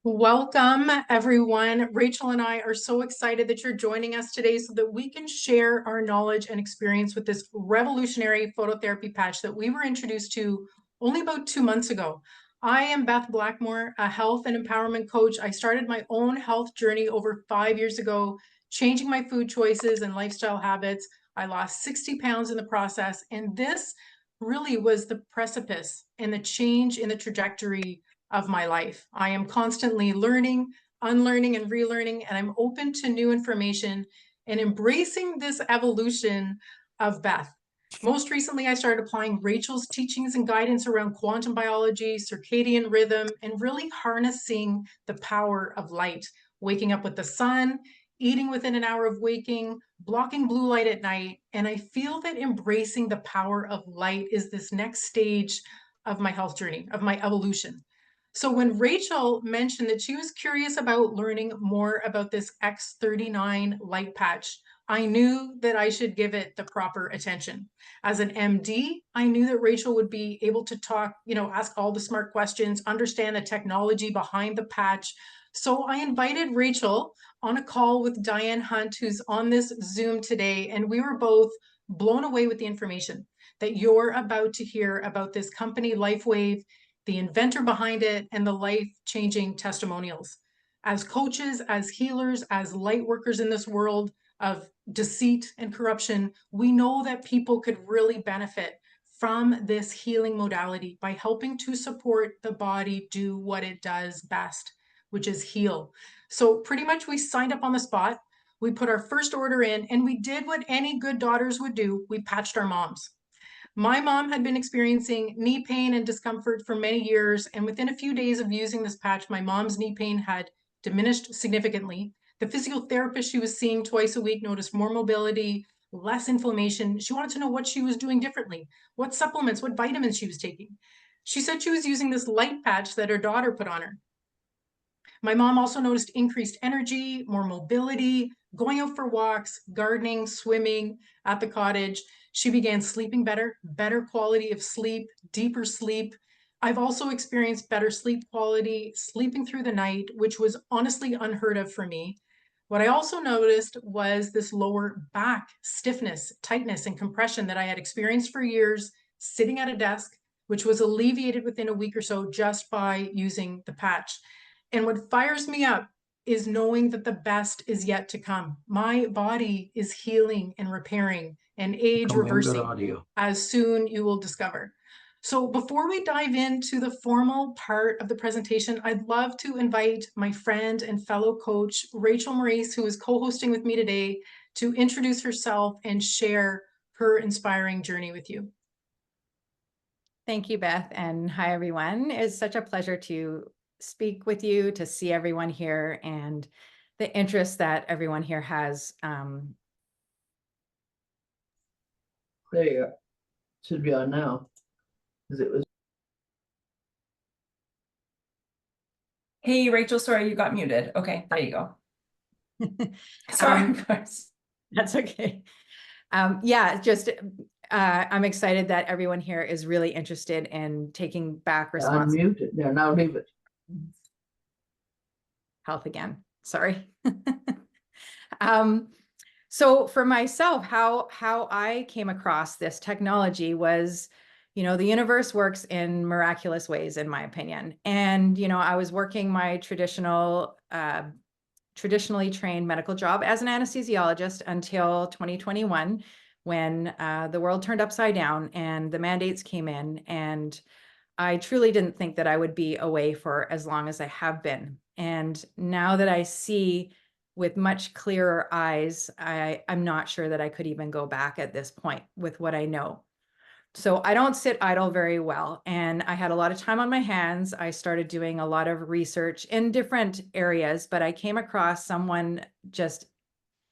Welcome, everyone. Rachel and I are so excited that you're joining us today so that we can share our knowledge and experience with this revolutionary phototherapy patch that we were introduced to only about 2 months ago. I am Beth Blackmore, a health and empowerment coach. I started my own health journey over 5 years ago, changing my food choices and lifestyle habits. I lost 60 pounds in the process, and this really was the precipice and the change in the trajectory of my life. I am constantly learning, unlearning, and relearning, and I'm open to new information and embracing this evolution of Beth. Most recently, I started applying Rachel's teachings and guidance around quantum biology, circadian rhythm, and really harnessing the power of light, waking up with the sun, eating within an hour of waking, blocking blue light at night. And I feel that embracing the power of light is this next stage of my health journey, of my evolution. So when Rachel mentioned that she was curious about learning more about this X39 light patch, I knew that I should give it the proper attention. As an MD, I knew that Rachel would be able to talk, ask all the smart questions, understand the technology behind the patch. So I invited Rachel on a call with Diane Hunt, who's on this Zoom today, and we were both blown away with the information that you're about to hear about this company, LifeWave, the inventor behind it, and the life-changing testimonials. As coaches, as healers, as light workers in this world of deceit and corruption, we know that people could really benefit from this healing modality by helping to support the body do what it does best, which is heal. So pretty much we signed up on the spot. We put our first order in, and we did what any good daughters would do. We patched our moms. My mom had been experiencing knee pain and discomfort for many years, and within a few days of using this patch, my mom's knee pain had diminished significantly. The physical therapist she was seeing twice a week noticed more mobility, less inflammation. She wanted to know what she was doing differently, what supplements, what vitamins she was taking. She said she was using this light patch that her daughter put on her. My mom also noticed increased energy, more mobility, going out for walks, gardening, swimming at the cottage. She began sleeping better, better quality of sleep, deeper sleep. I've also experienced better sleep quality, sleeping through the night, which was honestly unheard of for me. What I also noticed was this lower back stiffness, tightness, and compression that I had experienced for years sitting at a desk, which was alleviated within a week or so just by using the patch. And what fires me up is knowing that the best is yet to come. My body is healing and repairing and age reversing, as soon you will discover. So before we dive into the formal part of the presentation, I'd love to invite my friend and fellow coach, Rachel Maurice, who is co-hosting with me today, to introduce herself and share her inspiring journey with you. Thank you, Beth, and hi, everyone. It's such a pleasure to speak with you, to see everyone here, and the interest that everyone here has. There you go. Should be on now, because it was. Hey, Rachel, sorry, you got muted. Okay, there you go. Sorry, that's okay. Yeah, just I'm excited that everyone here is really interested in taking back responsibility. Unmute it. There, now leave it. Health again. Sorry. So for myself, how I came across this technology was, the universe works in miraculous ways, in my opinion. And, I was working my traditionally trained medical job as an anesthesiologist until 2021, when the world turned upside down and the mandates came in. And I truly didn't think that I would be away for as long as I have been. And now that I see with much clearer eyes, I'm not sure that I could even go back at this point with what I know. So I don't sit idle very well. And I had a lot of time on my hands. I started doing a lot of research in different areas, but I came across someone just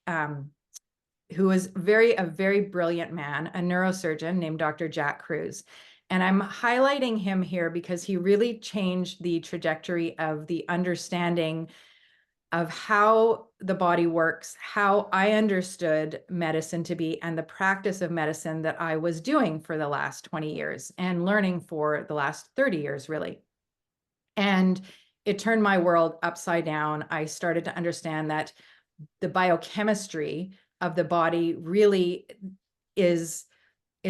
who was a very brilliant man, a neurosurgeon named Dr. Jack Kruse. And I'm highlighting him here because he really changed the trajectory of the understanding of how the body works, how I understood medicine to be, and the practice of medicine that I was doing for the last 20 years and learning for the last 30 years, really. And it turned my world upside down. I started to understand that the biochemistry of the body really is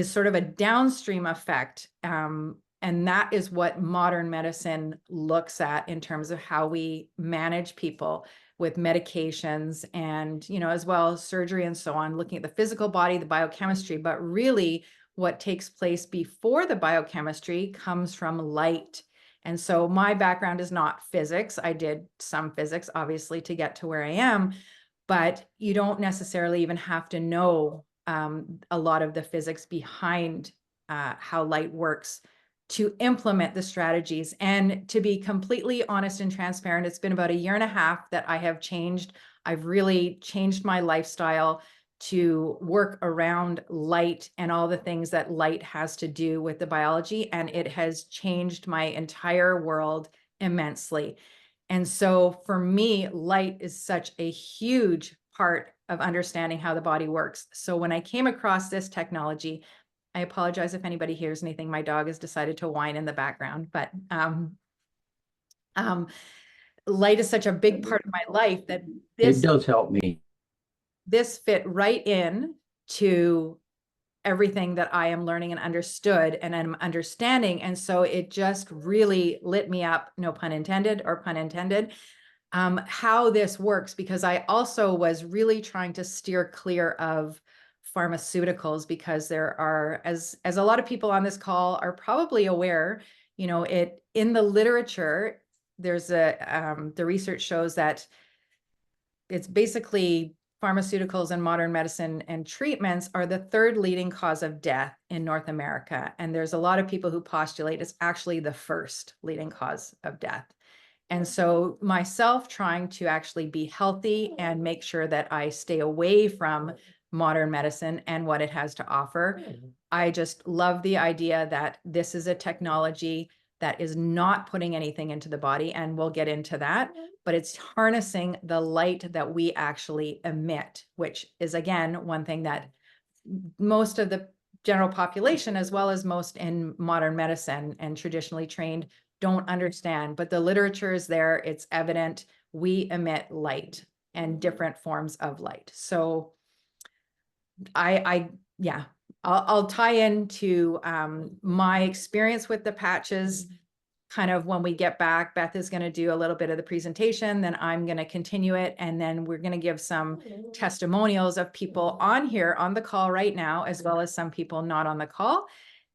sort of a downstream effect. And that is what modern medicine looks at in terms of how we manage people with medications and, you know, as well as surgery and so on, looking at the physical body, the biochemistry, but really what takes place before the biochemistry comes from light. And so my background is not physics. I did some physics, obviously, to get to where I am, but you don't necessarily even have to know a lot of the physics behind how light works to implement the strategies. And to be completely honest and transparent, it's been about 1.5 years that I have changed. I've really changed my lifestyle to work around light and all the things that light has to do with the biology. And it has changed my entire world immensely. And so for me, light is such a huge part of understanding how the body works. So when I came across this technology, I apologize if anybody hears anything. My dog has decided to whine in the background, but light is such a big part of my life that it does help me. This fit right in to everything that I am learning and understood and I'm understanding. And so it just really lit me up, no pun intended or pun intended, how this works, because I also was really trying to steer clear of pharmaceuticals, because there are, as a lot of people on this call are probably aware, you know, in the literature, there's the research shows that it's basically pharmaceuticals and modern medicine and treatments are the 3rd leading cause of death in North America. And there's a lot of people who postulate it's actually the 1st leading cause of death. And so myself trying to actually be healthy and make sure that I stay away from modern medicine and what it has to offer, I just love the idea that this is a technology that is not putting anything into the body, and we'll get into that, but it's harnessing the light that we actually emit, which is, again, one thing that most of the general population, as well as most in modern medicine and traditionally trained, don't understand. But the literature is there, it's evident. We emit light and different forms of light. So I'll tie into my experience with the patches kind of when we get back. Beth is going to do a little bit of the presentation, then I'm going to continue it, and then we're going to give some testimonials of people on here on the call right now, as well as some people not on the call.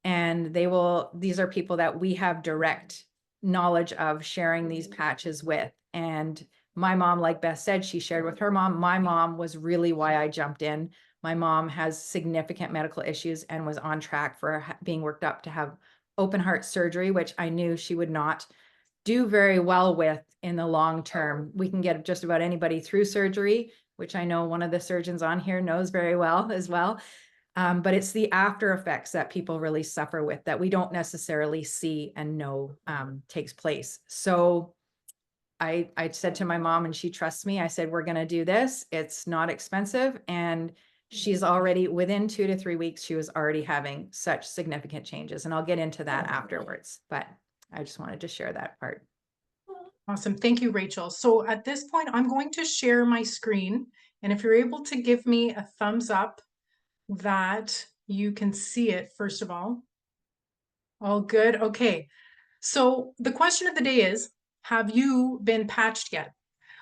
And these are people that we have direct knowledge of sharing these patches with. And my mom, like Beth said, she shared with her mom. My mom was really why I jumped in. My mom has significant medical issues and was on track for being worked up to have open heart surgery, which I knew she would not do very well with in the long term. We can get just about anybody through surgery, which I know one of the surgeons on here knows very well as well. But it's the after effects that people really suffer with that we don't necessarily see and know takes place. So I said to my mom, and she trusts me, I said, we're going to do this. It's not expensive. And she's already, within 2 to 3 weeks, she was already having such significant changes. And I'll get into that afterwards, but I just wanted to share that part. Awesome. Thank you, Rachel. So at this point, I'm going to share my screen. And if you're able to give me a thumbs up that you can see it, first of all. All good. Okay. So the question of the day is, have you been patched yet?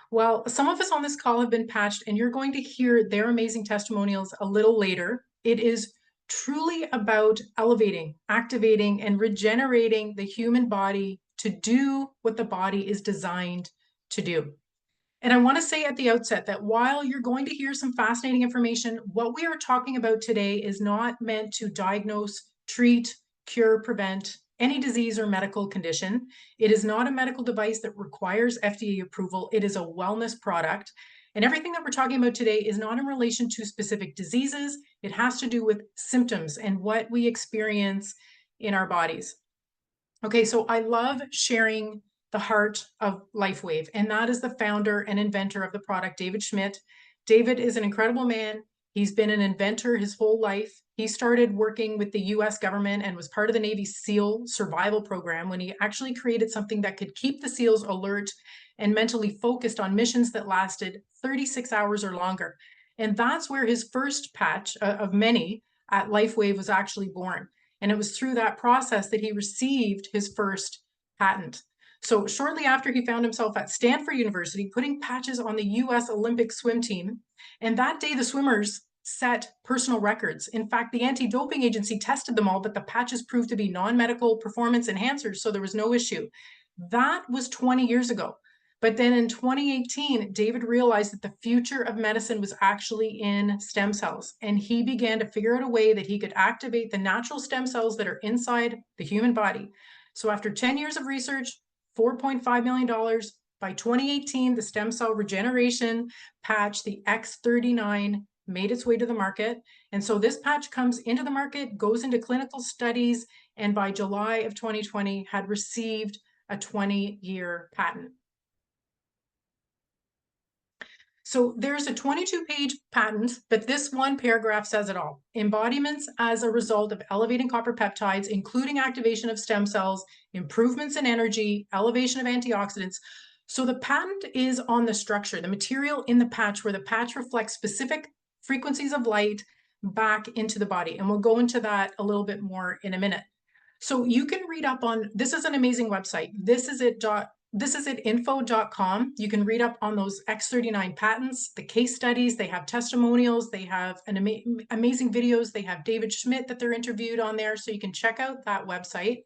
Well, some of us on this call have been patched, and you're going to hear their amazing testimonials a little later. It is truly about elevating, activating, and regenerating the human body to do what the body is designed to do. And I want to say at the outset that while you're going to hear some fascinating information, what we are talking about today is not meant to diagnose, treat, cure, prevent any disease or medical condition. It is not a medical device that requires FDA approval. It is a wellness product. And everything that we're talking about today is not in relation to specific diseases. It has to do with symptoms and what we experience in our bodies. Okay, so I love sharing the heart of LifeWave, and that is the founder and inventor of the product, David Schmidt. David is an incredible man. He's been an inventor his whole life. He started working with the US government and was part of the Navy SEAL survival program when he actually created something that could keep the SEALs alert and mentally focused on missions that lasted 36 hours or longer. And that's where his first patch of many at LifeWave was actually born. And it was through that process that he received his first patent. So shortly after, he found himself at Stanford University putting patches on the US Olympic swim team. And that day, the swimmers set personal records. In fact, the anti-doping agency tested them all, but the patches proved to be non-medical performance enhancers, so there was no issue. That was 20 years ago. But then in 2018, David realized that the future of medicine was actually in stem cells. And he began to figure out a way that he could activate the natural stem cells that are inside the human body. So after 10 years of research, $4.5 million, by 2018, the stem cell regeneration patch, the X39, made its way to the market. And so this patch comes into the market, goes into clinical studies, and by July of 2020 had received a 20-year patent. So there's a 22-page patent, but this one paragraph says it all. Embodiments as a result of elevating copper peptides, including activation of stem cells, improvements in energy, elevation of antioxidants. So the patent is on the structure, the material in the patch, where the patch reflects specific frequencies of light back into the body. And we'll go into that a little bit more in a minute. So you can read up on, this is an amazing website. This is at info.com. You can read up on those X39 patents, the case studies, they have testimonials, they have an amazing videos. They have David Schmidt that they're interviewed on there. So you can check out that website.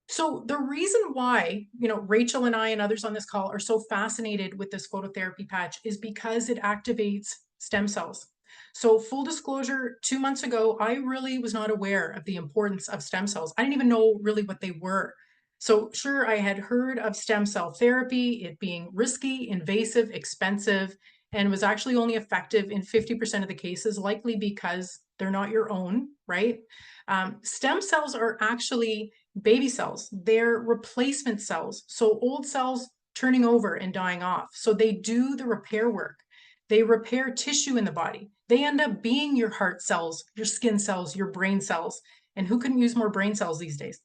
So the reason why, Rachel and I and others on this call are so fascinated with this phototherapy patch is because it activates stem cells. So full disclosure, 2 months ago, I really was not aware of the importance of stem cells. I didn't even know really what they were. So sure, I had heard of stem cell therapy, it being risky, invasive, expensive, and was actually only effective in 50% of the cases, likely because they're not your own, right? Stem cells are actually baby cells. They're replacement cells. So old cells turning over and dying off. So they do the repair work. They repair tissue in the body. They end up being your heart cells, your skin cells, your brain cells. And who couldn't use more brain cells these days?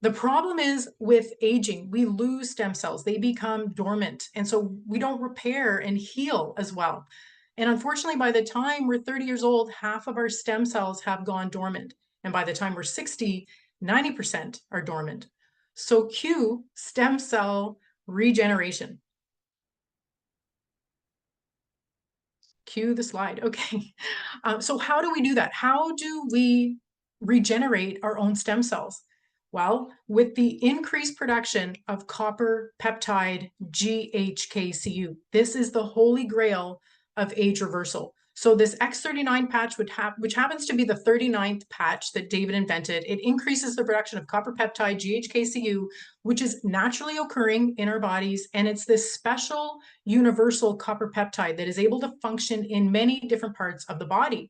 The problem is with aging, we lose stem cells. They become dormant. And so we don't repair and heal as well. And unfortunately, by the time we're 30 years old, half of our stem cells have gone dormant. And by the time we're 60, 90% are dormant. So Q, stem cell regeneration. Cue the slide. Okay. So how do we do that? How do we regenerate our own stem cells? Well, with the increased production of copper peptide GHKCU, this is the holy grail of age reversal. So this X39 patch, which happens to be the 39th patch that David invented, it increases the production of copper peptide GHKCU, which is naturally occurring in our bodies. And it's this special universal copper peptide that is able to function in many different parts of the body.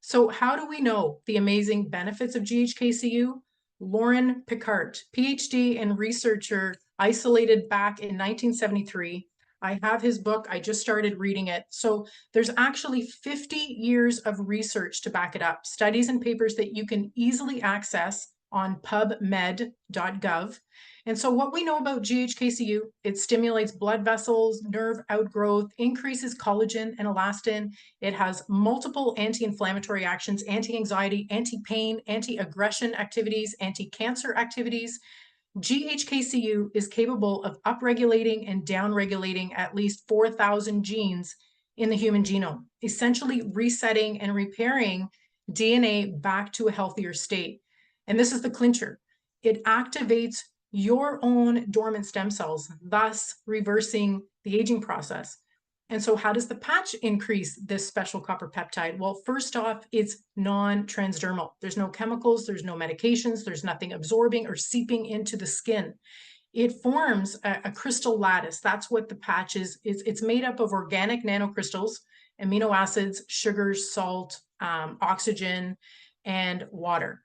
So how do we know the amazing benefits of GHKCU? Lauren Picard, PhD and researcher, isolated back in 1973. I have his book. I just started reading it. So there's actually 50 years of research to back it up, studies and papers that you can easily access on pubmed.gov. And so what we know about GHKCU, it stimulates blood vessels, nerve outgrowth, increases collagen and elastin. It has multiple anti-inflammatory actions, anti-anxiety, anti-pain, anti-aggression activities, anti-cancer activities. GHKCU is capable of upregulating and downregulating at least 4,000 genes in the human genome, essentially resetting and repairing DNA back to a healthier state. And this is the clincher. It activates your own dormant stem cells, thus reversing the aging process. And so how does the patch increase this special copper peptide? Well, first off, it's non-transdermal. There's no chemicals, there's no medications, there's nothing absorbing or seeping into the skin. It forms a crystal lattice. That's what the patch is. It's made up of organic nanocrystals, amino acids, sugars, salt, oxygen, and water.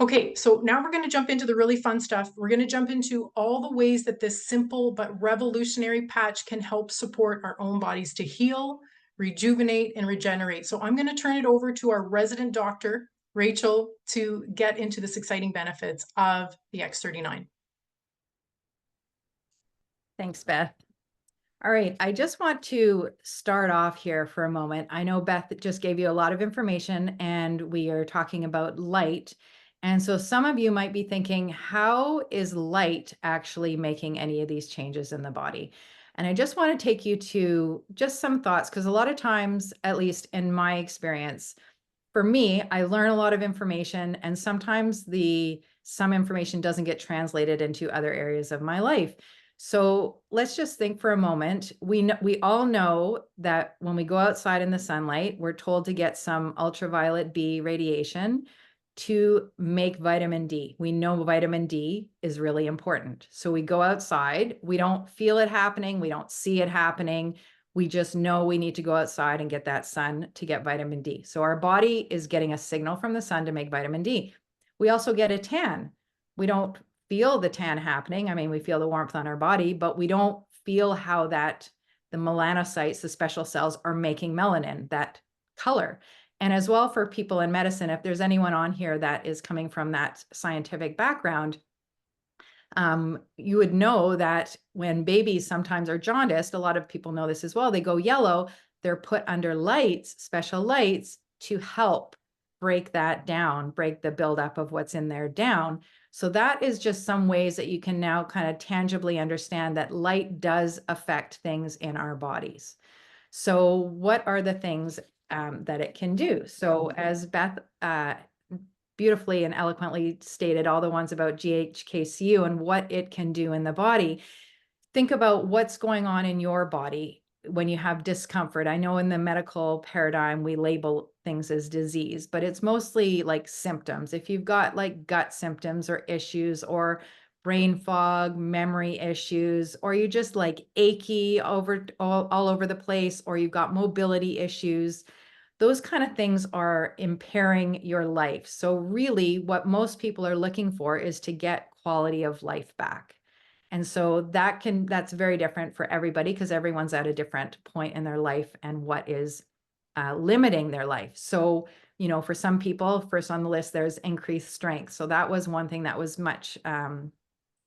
Okay, so now we're going to jump into the really fun stuff. We're going to jump into all the ways that this simple but revolutionary patch can help support our own bodies to heal, rejuvenate, and regenerate. So I'm going to turn it over to our resident doctor, Rachel, to get into this exciting benefits of the X39. Thanks, Beth. All right, I just want to start off here for a moment. I know Beth just gave you a lot of information and we are talking about light. And so some of you might be thinking, how is light actually making any of these changes in the body? And I just want to take you to just some thoughts, because a lot of times, at least in my experience, for me, I learn a lot of information and sometimes some information doesn't get translated into other areas of my life. So let's just think for a moment. We all know that when we go outside in the sunlight, we're told to get some ultraviolet B radiation to make vitamin D. We know vitamin D is really important. So we go outside, we don't feel it happening, we don't see it happening. We just know we need to go outside and get that sun to get vitamin D. So our body is getting a signal from the sun to make vitamin D. We also get a tan. We don't feel the tan happening. I mean, we feel the warmth on our body, but we don't feel how the melanocytes, the special cells, are making melanin, that color. And as well for people in medicine, if there's anyone on here that is coming from that scientific background, you would know that when babies sometimes are jaundiced, a lot of people know this as well, they go yellow, they're put under lights, special lights, to help break that down, break the buildup of what's in there down. So that is just some ways that you can now kind of tangibly understand that light does affect things in our bodies. So what are the things that it can do? So as Beth beautifully and eloquently stated, all the ones about GHKCU and what it can do in the body, think about what's going on in your body when you have discomfort. I know in the medical paradigm, we label things as disease, but it's mostly like symptoms. If you've got like gut symptoms or issues or brain fog, memory issues, or you just like achy all over the place, or you've got mobility issues, those kind of things are impairing your life. So really what most people are looking for is to get quality of life back. And so that's very different for everybody, because everyone's at a different point in their life and what is limiting their life. So, for some people, first on the list, there's increased strength. So that was one thing that was much,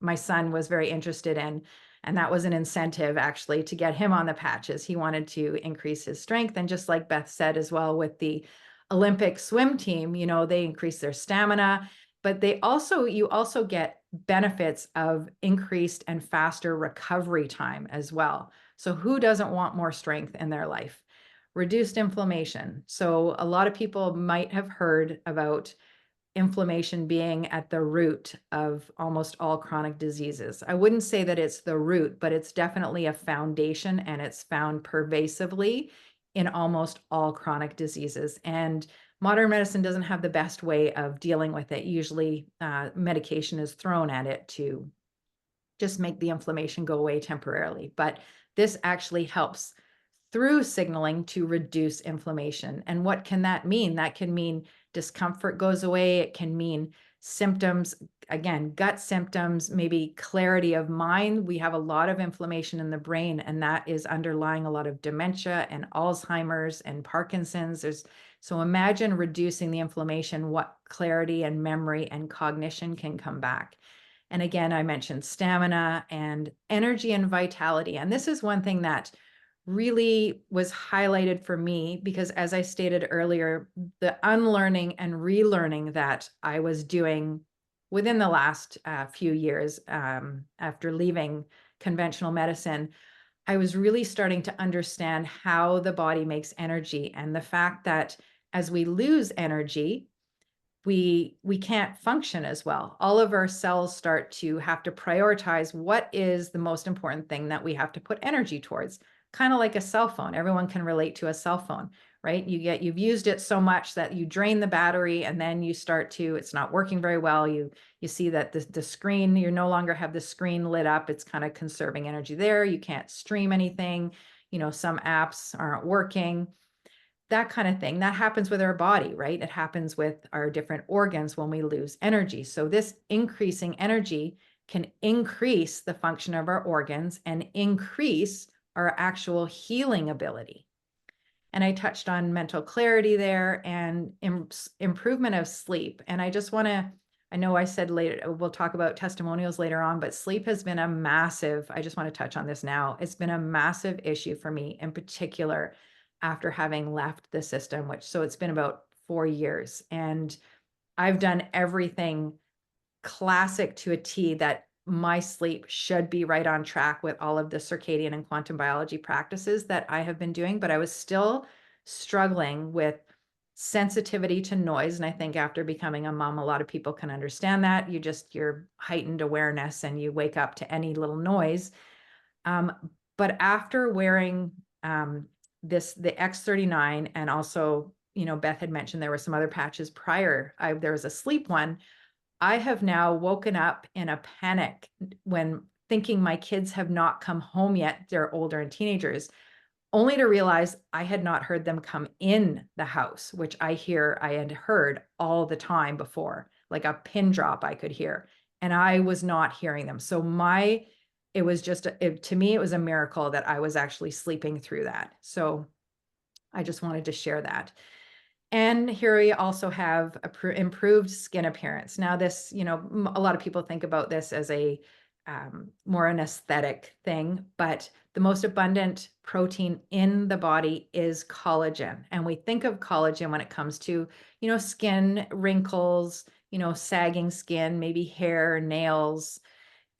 my son was very interested in. And that was an incentive actually to get him on the patches. He wanted to increase his strength. And just like Beth said as well, with the Olympic swim team, they increase their stamina, but you also get benefits of increased and faster recovery time as well. So who doesn't want more strength in their life? Reduced inflammation. So a lot of people might have heard about inflammation being at the root of almost all chronic diseases. I wouldn't say that it's the root, but it's definitely a foundation, and it's found pervasively in almost all chronic diseases. And modern medicine doesn't have the best way of dealing with it. Usually medication is thrown at it to just make the inflammation go away temporarily. But this actually helps through signaling to reduce inflammation. And what can that mean? That can mean discomfort goes away. It can mean symptoms, again, gut symptoms, maybe clarity of mind. We have a lot of inflammation in the brain, and that is underlying a lot of dementia and Alzheimer's and Parkinson's. So imagine reducing the inflammation, what clarity and memory and cognition can come back. And again, I mentioned stamina and energy and vitality. And this is one thing that really was highlighted for me, because as I stated earlier, the unlearning and relearning that I was doing within the last few years after leaving conventional medicine, I was really starting to understand how the body makes energy, and the fact that as we lose energy, we can't function as well. All of our cells start to have to prioritize what is the most important thing that we have to put energy towards. Kind of like a cell phone. Everyone can relate to a cell phone, right? You've used it so much that you drain the battery, and then it's not working very well. You see that the screen, you no longer have the screen lit up. It's kind of conserving energy there. You can't stream anything. Some apps aren't working. That kind of thing. That happens with our body, right? It happens with our different organs when we lose energy. So this increasing energy can increase the function of our organs and increase our actual healing ability. And I touched on mental clarity there and improvement of sleep. And I just want to, I know I said later, we'll talk about testimonials later on, but sleep has been a massive, I just want to touch on this now. It's been a massive issue for me in particular after having left the system, so it's been about 4 years. And I've done everything classic to a T that my sleep should be right on track with all of the circadian and quantum biology practices that I have been doing, but I was still struggling with sensitivity to noise. And I think after becoming a mom, a lot of people can understand that. Your heightened awareness and you wake up to any little noise. But after wearing the X39, and also, Beth had mentioned there were some other patches prior. There was a sleep one. I have now woken up in a panic when thinking my kids have not come home yet. They're older and teenagers, only to realize I had not heard them come in the house, which I had heard all the time before, like a pin drop I could hear, and I was not hearing them. So it was just, to me, it was a miracle that I was actually sleeping through that. So I just wanted to share that. And here we also have improved skin appearance. Now this, a lot of people think about this as a more an aesthetic thing, but the most abundant protein in the body is collagen. And we think of collagen when it comes to, skin wrinkles, sagging skin, maybe hair, nails,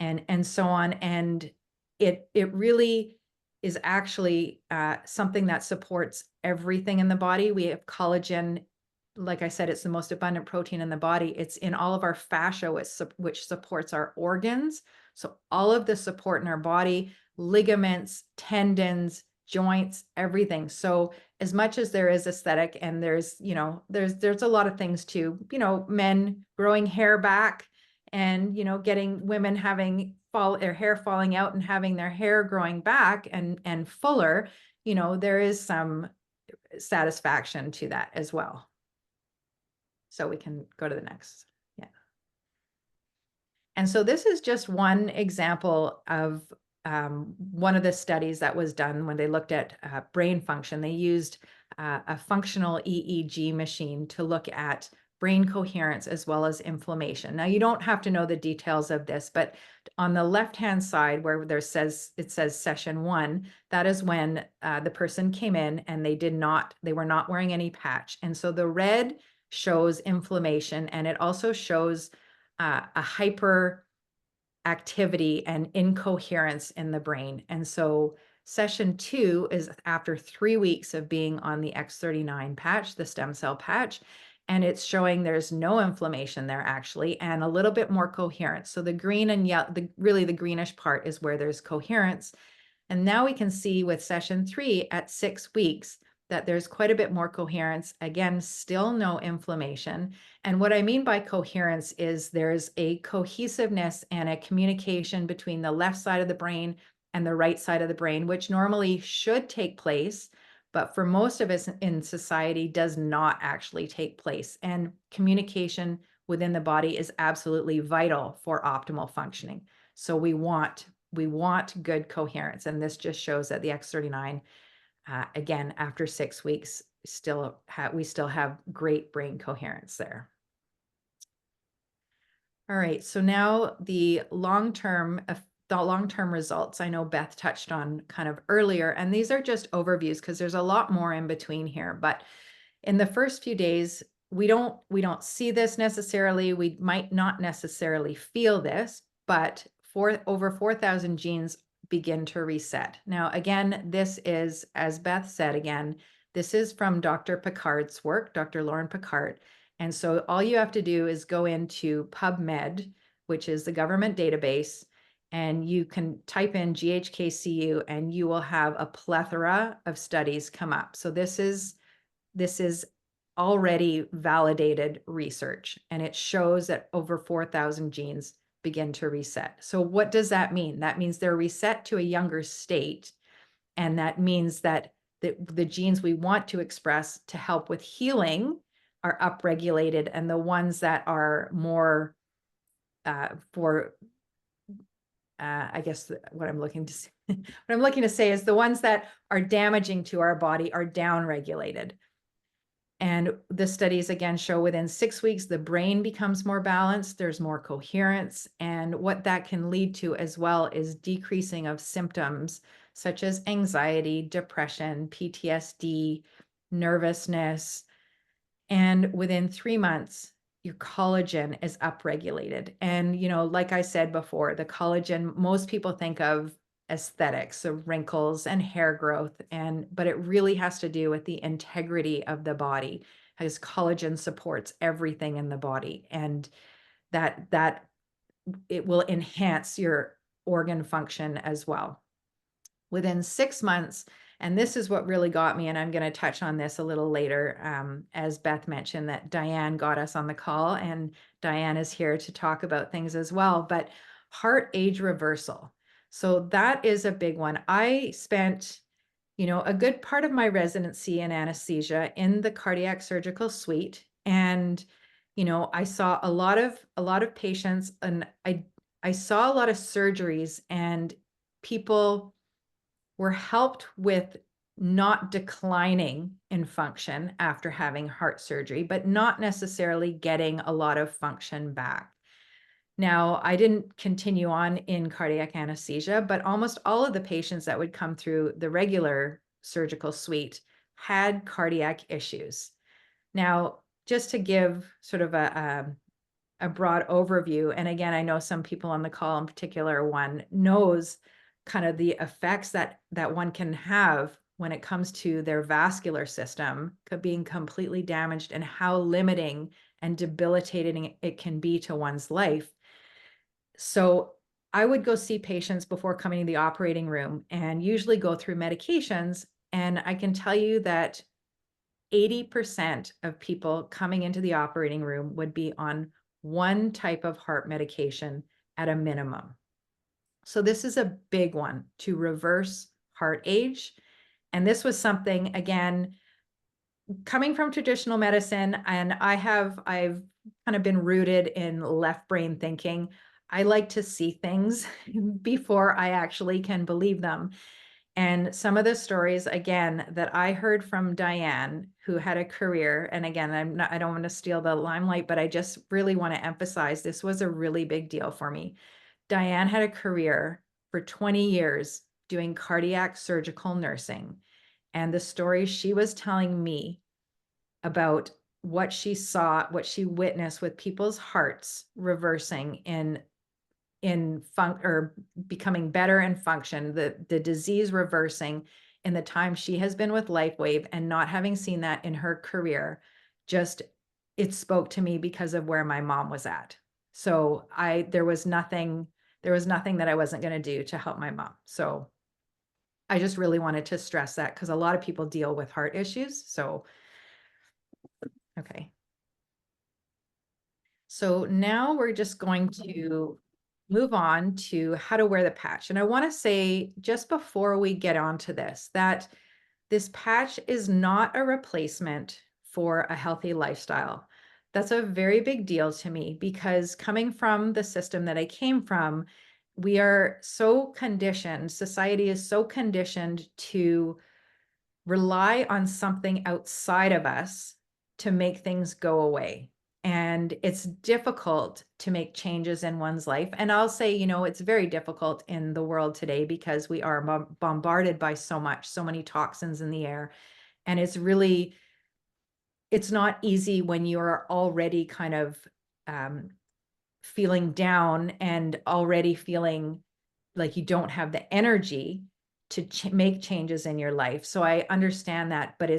and so on. And it really is actually something that supports everything in the body. We have collagen. Like I said, it's the most abundant protein in the body. It's in all of our fascia, which supports our organs. So all of the support in our body, ligaments, tendons, joints, everything. So as much as there is aesthetic, and there's a lot of things too, men growing hair back, and getting women having their hair falling out and having their hair growing back and fuller, there is some satisfaction to that as well. So we can go to the next. Yeah. And so this is just one example of one of the studies that was done when they looked at brain function. They used a functional EEG machine to look at brain coherence as well as inflammation. Now, you don't have to know the details of this, but on the left-hand side where it says session 1, that is when the person came in and they were not wearing any patch. And so the red shows inflammation, and it also shows a hyper activity and incoherence in the brain. And so session 2 is after 3 weeks of being on the X39 patch, the stem cell patch, and it's showing there's no inflammation there actually, and a little bit more coherence. So the green and yellow, really the greenish part is where there's coherence. And now we can see with session 3 at 6 weeks that there's quite a bit more coherence. Again, still no inflammation. And what I mean by coherence is there's a cohesiveness and a communication between the left side of the brain and the right side of the brain, which normally should take place, but for most of us in society does not actually take place. And communication within the body is absolutely vital for optimal functioning. So we want good coherence. And this just shows that the X39, again, after 6 weeks, we still have great brain coherence there. All right, so now the long-term results, I know Beth touched on kind of earlier, and these are just overviews because there's a lot more in between here. But in the first few days, we don't see this necessarily. We might not necessarily feel this, but over 4,000 genes begin to reset. Now, again, this is, as Beth said again, this is from Dr. Picard's work, Dr. Lauren Picard. And so all you have to do is go into PubMed, which is the government database, and you can type in GHKCU and you will have a plethora of studies come up. So this is already validated research, and it shows that over 4,000 genes begin to reset. So what does that mean? That means they're reset to a younger state. And that means that the genes we want to express to help with healing are upregulated, and the ones that are more for I guess what I'm looking to say, what I'm looking to say is the ones that are damaging to our body are down-regulated. And the studies again show within 6 weeks, the brain becomes more balanced, there's more coherence. And what that can lead to as well is decreasing of symptoms such as anxiety, depression, PTSD, nervousness. And within 3 months, your collagen is upregulated. And, you know, like I said before, the collagen, most people think of aesthetics, so wrinkles and hair growth, but it really has to do with the integrity of the body, as collagen supports everything in the body, and that it will enhance your organ function as well. Within 6 months, and this is what really got me, and I'm going to touch on this a little later, as Beth mentioned that Diane got us on the call, and Diane is here to talk about things as well, but heart age reversal. So that is a big one. I spent, you know, a good part of my residency in anesthesia in the cardiac surgical suite. And, you know, I saw a lot of patients, and I saw a lot of surgeries, and people were helped with not declining in function after having heart surgery, but not necessarily getting a lot of function back. Now, I didn't continue on in cardiac anesthesia, but almost all of the patients that would come through the regular surgical suite had cardiac issues. Now, just to give sort of a broad overview, and again, I know some people on the call, in particular one, knows kind of the effects that one can have when it comes to their vascular system being completely damaged, and how limiting and debilitating it can be to one's life. So I would go see patients before coming to the operating room and usually go through medications. And I can tell you that 80% of people coming into the operating room would be on one type of heart medication at a minimum. So this is a big one to reverse heart age. And this was something, again, coming from traditional medicine, and I've kind of been rooted in left brain thinking. I like to see things before I actually can believe them. And some of the stories, again, that I heard from Diane, who had a career, and again, I don't want to steal the limelight, but I just really want to emphasize this was a really big deal for me. Diane had a career for 20 years doing cardiac surgical nursing. And the stories she was telling me about what she saw, what she witnessed with people's hearts reversing or becoming better in function, the disease reversing in the time she has been with LifeWave, and not having seen that in her career, just, it spoke to me because of where my mom was at. So there was nothing that I wasn't going to do to help my mom. So I just really wanted to stress that, because a lot of people deal with heart issues. So, okay. So now we're just going to move on to how to wear the patch. And I want to say, just before we get on to this, that this patch is not a replacement for a healthy lifestyle. That's a very big deal to me, because coming from the system that I came from, we are so conditioned, society is so conditioned to rely on something outside of us to make things go away. And it's difficult to make changes in one's life. And I'll say, you know, it's very difficult in the world today, because we are bombarded by so many toxins in the air. And it's not easy when you're already kind of feeling down, and already feeling like you don't have the energy to make changes in your life. So I understand that, but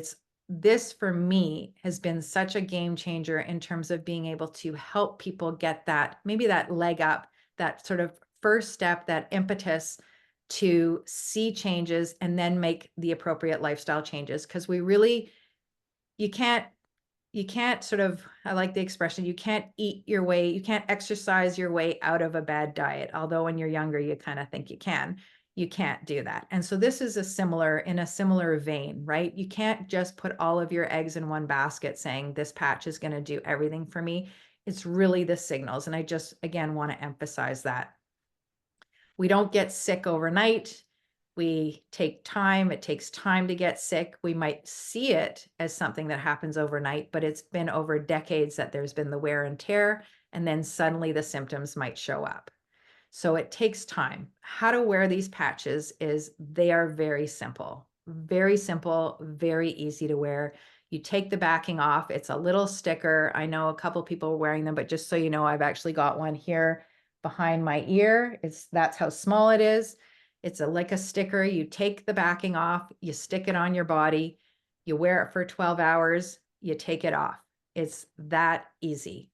this for me has been such a game changer in terms of being able to help people get maybe that leg up, that sort of first step, that impetus to see changes and then make the appropriate lifestyle changes. Because you can't sort of, I like the expression, you can't exercise your way out of a bad diet. Although when you're younger, you kind of think you can. You can't do that. And so this is in a similar vein, right? You can't just put all of your eggs in one basket saying this patch is going to do everything for me. It's really the signals. And I just, again, want to emphasize that. We don't get sick overnight. We take time. It takes time to get sick. We might see it as something that happens overnight, but it's been over decades that there's been the wear and tear, and then suddenly the symptoms might show up. So it takes time. How to wear these patches is they are very simple, very easy to wear. You take the backing off. It's a little sticker. I know a couple people are wearing them, but just so you know, I've actually got one here behind my ear. That's how small it is. It's like a sticker. You take the backing off, you stick it on your body, you wear it for 12 hours, you take it off. It's that easy.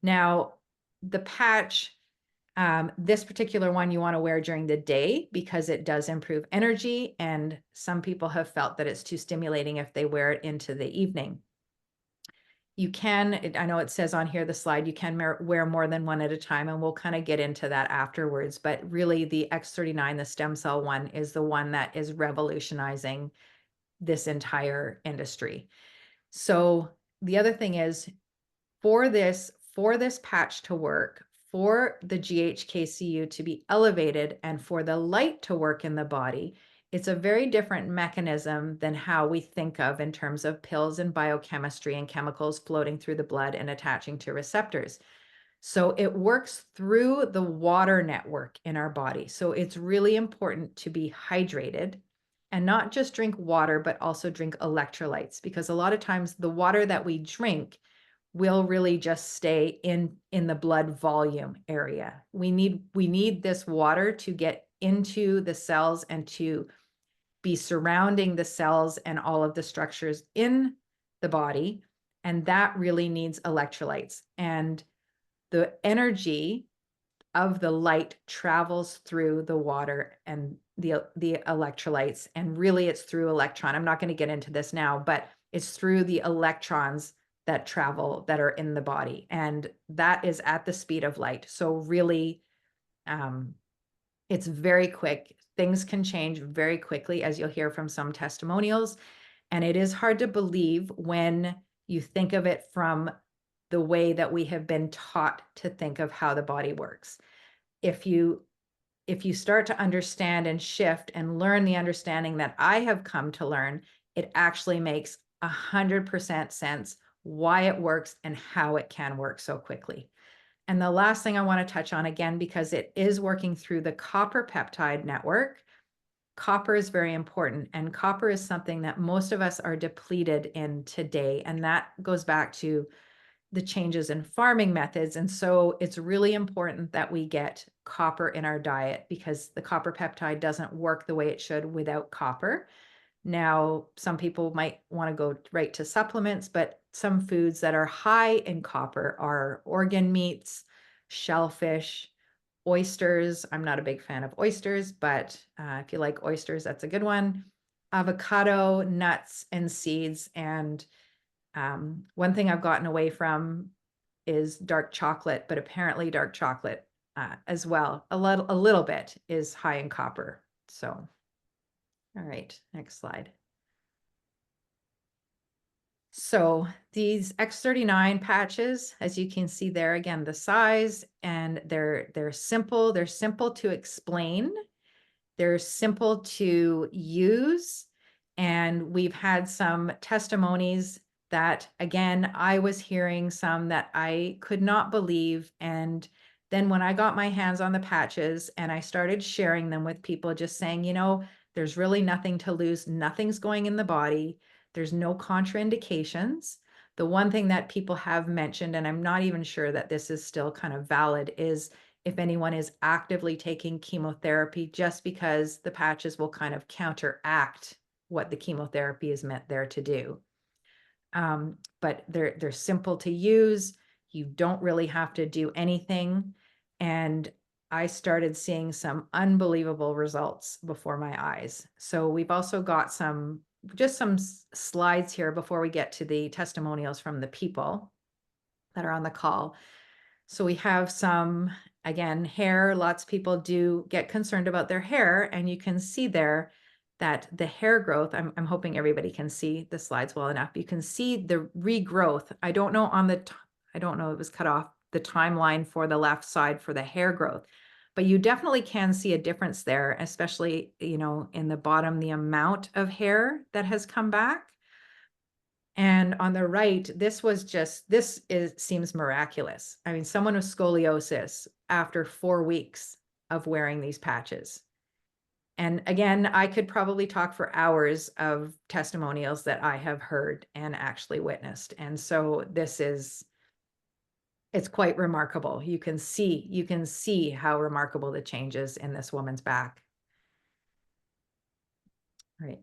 Now, the patch, this particular one you want to wear during the day because it does improve energy, and some people have felt that it's too stimulating if they wear it into the evening. You can, I know it says on here, the slide, you can wear more than one at a time, and we'll kind of get into that afterwards. But really the X39, the stem cell one, is the one that is revolutionizing this entire industry. So the other thing is for this patch to work, for the GHKCU to be elevated, and for the light to work in the body, it's a very different mechanism than how we think of in terms of pills and biochemistry and chemicals floating through the blood and attaching to receptors. So it works through the water network in our body. So it's really important to be hydrated and not just drink water, but also drink electrolytes, because a lot of times the water that we drink will really just stay in the blood volume area. We need this water to get into the cells and to be surrounding the cells and all of the structures in the body. And that really needs electrolytes. And the energy of the light travels through the water and the electrolytes. And really it's through electron. I'm not going to get into this now, but it's through the electrons that travel, that are in the body. And that is at the speed of light. So really, it's very quick. Things can change very quickly, as you'll hear from some testimonials. And it is hard to believe when you think of it from the way that we have been taught to think of how the body works. If you start to understand and shift and learn the understanding that I have come to learn, it actually makes 100% sense why it works and how it can work so quickly. And the last thing I want to touch on, again, because it is working through the copper peptide network, copper is very important. And copper is something that most of us are depleted in today. And that goes back to the changes in farming methods. And so it's really important that we get copper in our diet, because the copper peptide doesn't work the way it should without copper. Now, some people might want to go right to supplements, but some foods that are high in copper are organ meats, shellfish, oysters. I'm not a big fan of oysters, but if you like oysters, that's a good one. Avocado, nuts, and seeds. And one thing I've gotten away from is dark chocolate, but apparently dark chocolate as well, a little bit, is high in copper. So, all right, next slide. So these X39 patches, as you can see there, again, the size, and they're simple. They're simple to explain. They're simple to use. And we've had some testimonies that, again, I was hearing some that I could not believe. And then when I got my hands on the patches and I started sharing them with people, just saying, you know, there's really nothing to lose. Nothing's going in the body. There's no contraindications. The one thing that people have mentioned, and I'm not even sure that this is still kind of valid, is if anyone is actively taking chemotherapy, just because the patches will kind of counteract what the chemotherapy is meant there to do. But they're simple to use. You don't really have to do anything. And I started seeing some unbelievable results before my eyes. So we've also got some slides here before we get to the testimonials from the people that are on the call. So we have some, again, hair. Lots of people do get concerned about their hair, and you can see there that the hair growth, I'm hoping everybody can see the slides well enough. You can see the regrowth. I don't know, it was cut off, the timeline for the left side for the hair growth, but you definitely can see a difference there, especially, in the bottom, the amount of hair that has come back. And on the right, seems miraculous. I mean, someone with scoliosis after 4 weeks of wearing these patches. And again, I could probably talk for hours of testimonials that I have heard and actually witnessed. And so it's quite remarkable. You can see how remarkable the change is in this woman's back. Right.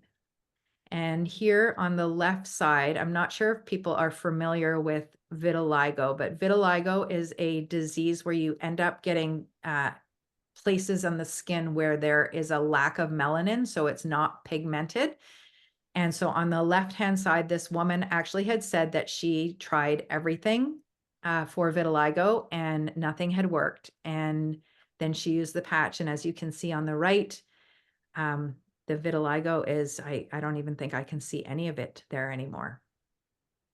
And here on the left side, I'm not sure if people are familiar with vitiligo, but vitiligo is a disease where you end up getting places on the skin where there is a lack of melanin, so it's not pigmented. And so on the left-hand side, this woman actually had said that she tried everything for vitiligo and nothing had worked. And then she used the patch. And as you can see on the right, the vitiligo is, I don't even think I can see any of it there anymore.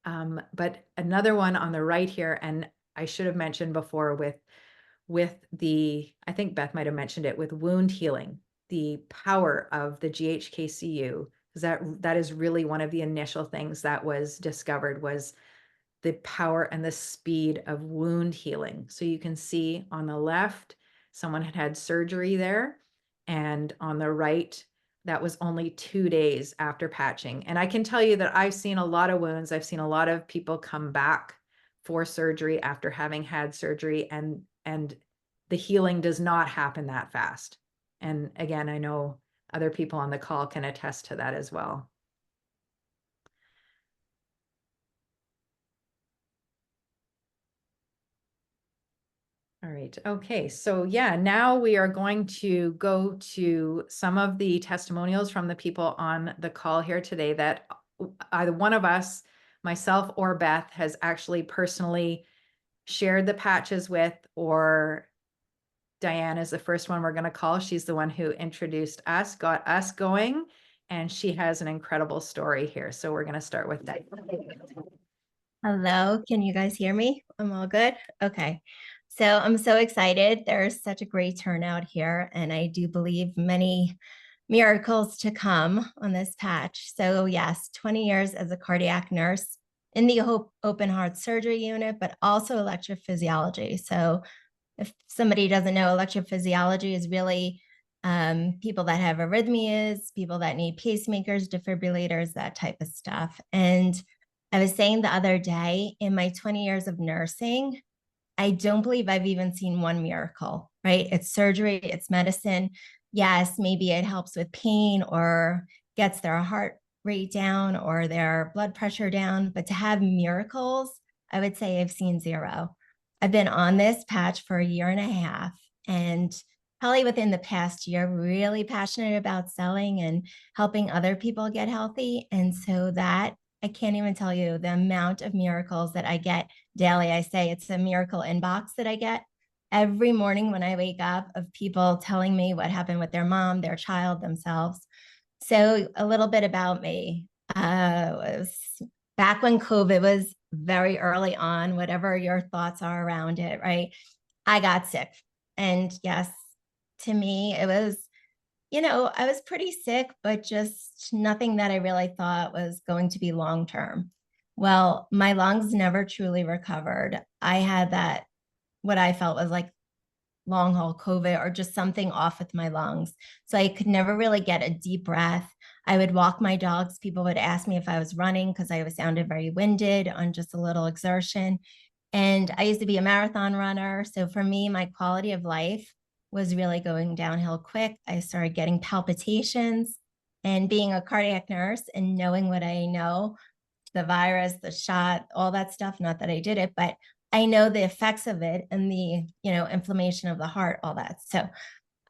But another one on the right here, and I should have mentioned before with I think Beth might have mentioned it, with wound healing, the power of the GHKCU, because that is really one of the initial things that was discovered, was the power and the speed of wound healing. So you can see on the left, someone had surgery there, and on the right, that was only 2 days after patching. And I can tell you that I've seen a lot of wounds. I've seen a lot of people come back for surgery after having had surgery, and the healing does not happen that fast. And again, I know other people on the call can attest to that as well. All right. Okay. So yeah, now we are going to go to some of the testimonials from the people on the call here today that either one of us, myself or Beth, has actually personally shared the patches with, or Diane is the first one we're going to call. She's the one who introduced us, got us going, and she has an incredible story here. So we're going to start with Diane. Hello, can you guys hear me? I'm all good? Okay. So I'm so excited. There's such a great turnout here, and I do believe many miracles to come on this patch. So yes, 20 years as a cardiac nurse in the open heart surgery unit, but also electrophysiology. So if somebody doesn't know, electrophysiology is really people that have arrhythmias, people that need pacemakers, defibrillators, that type of stuff. And I was saying the other day, in my 20 years of nursing, I don't believe I've even seen one miracle, right? It's surgery, it's medicine. Yes, maybe it helps with pain or gets their heart rate down or their blood pressure down. But to have miracles, I would say I've seen zero. I've been on this patch for 1.5 years, and probably within the past year, really passionate about selling and helping other people get healthy. And so that, I can't even tell you the amount of miracles that I get daily. I say it's a miracle inbox that I get every morning when I wake up, of people telling me what happened with their mom, their child, themselves. So a little bit about me. Was back when COVID was very early on, whatever your thoughts are around it, right? I got sick. And yes, to me, it was, I was pretty sick, but just nothing that I really thought was going to be long-term. Well, my lungs never truly recovered. I had that, what I felt was like long haul COVID, or just something off with my lungs. So I could never really get a deep breath. I would walk my dogs. People would ask me if I was running because I sounded very winded on just a little exertion. And I used to be a marathon runner. So for me, my quality of life was really going downhill quick. I started getting palpitations, and being a cardiac nurse and knowing what I know, the virus, the shot, all that stuff, not that I did it, but I know the effects of it and the, inflammation of the heart, all that. So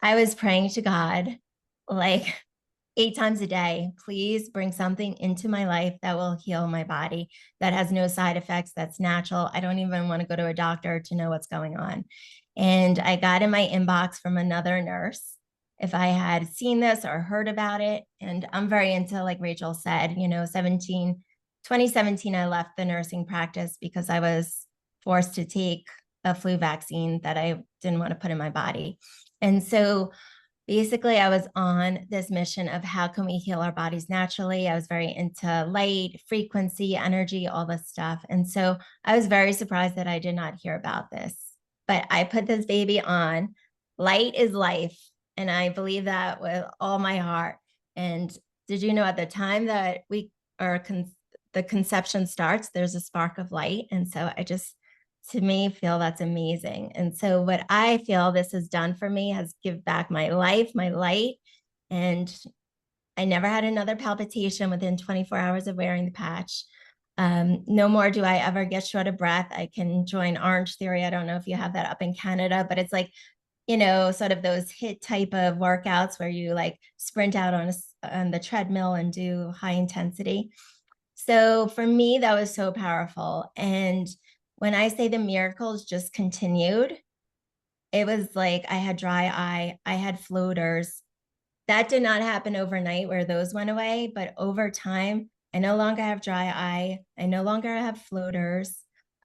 I was praying to God like 8 times a day, please bring something into my life that will heal my body, that has no side effects, that's natural. I don't even want to go to a doctor to know what's going on. And I got in my inbox from another nurse if I had seen this or heard about it. And I'm very into, like Rachel said, 2017, I left the nursing practice because I was forced to take a flu vaccine that I didn't want to put in my body. And so basically, I was on this mission of how can we heal our bodies naturally. I was very into light, frequency, energy, all this stuff. And so I was very surprised that I did not hear about this. But I put this baby on. Light is life. And I believe that with all my heart. And did you know at the time that the conception starts, there's a spark of light? And so I just, to me, feel that's amazing. And so what I feel this has done for me has give back my life, my light. And I never had another palpitation within 24 hours of wearing the patch. No more do I ever get short of breath. I can join Orange Theory. I don't know if you have that up in Canada, but it's like, you know, sort of those HIIT type of workouts where you like sprint out on the treadmill and do high intensity. So for me, that was so powerful. And when I say the miracles just continued, it was like I had dry eye, I had floaters. That did not happen overnight where those went away, but over time, I no longer have dry eye. I no longer have floaters.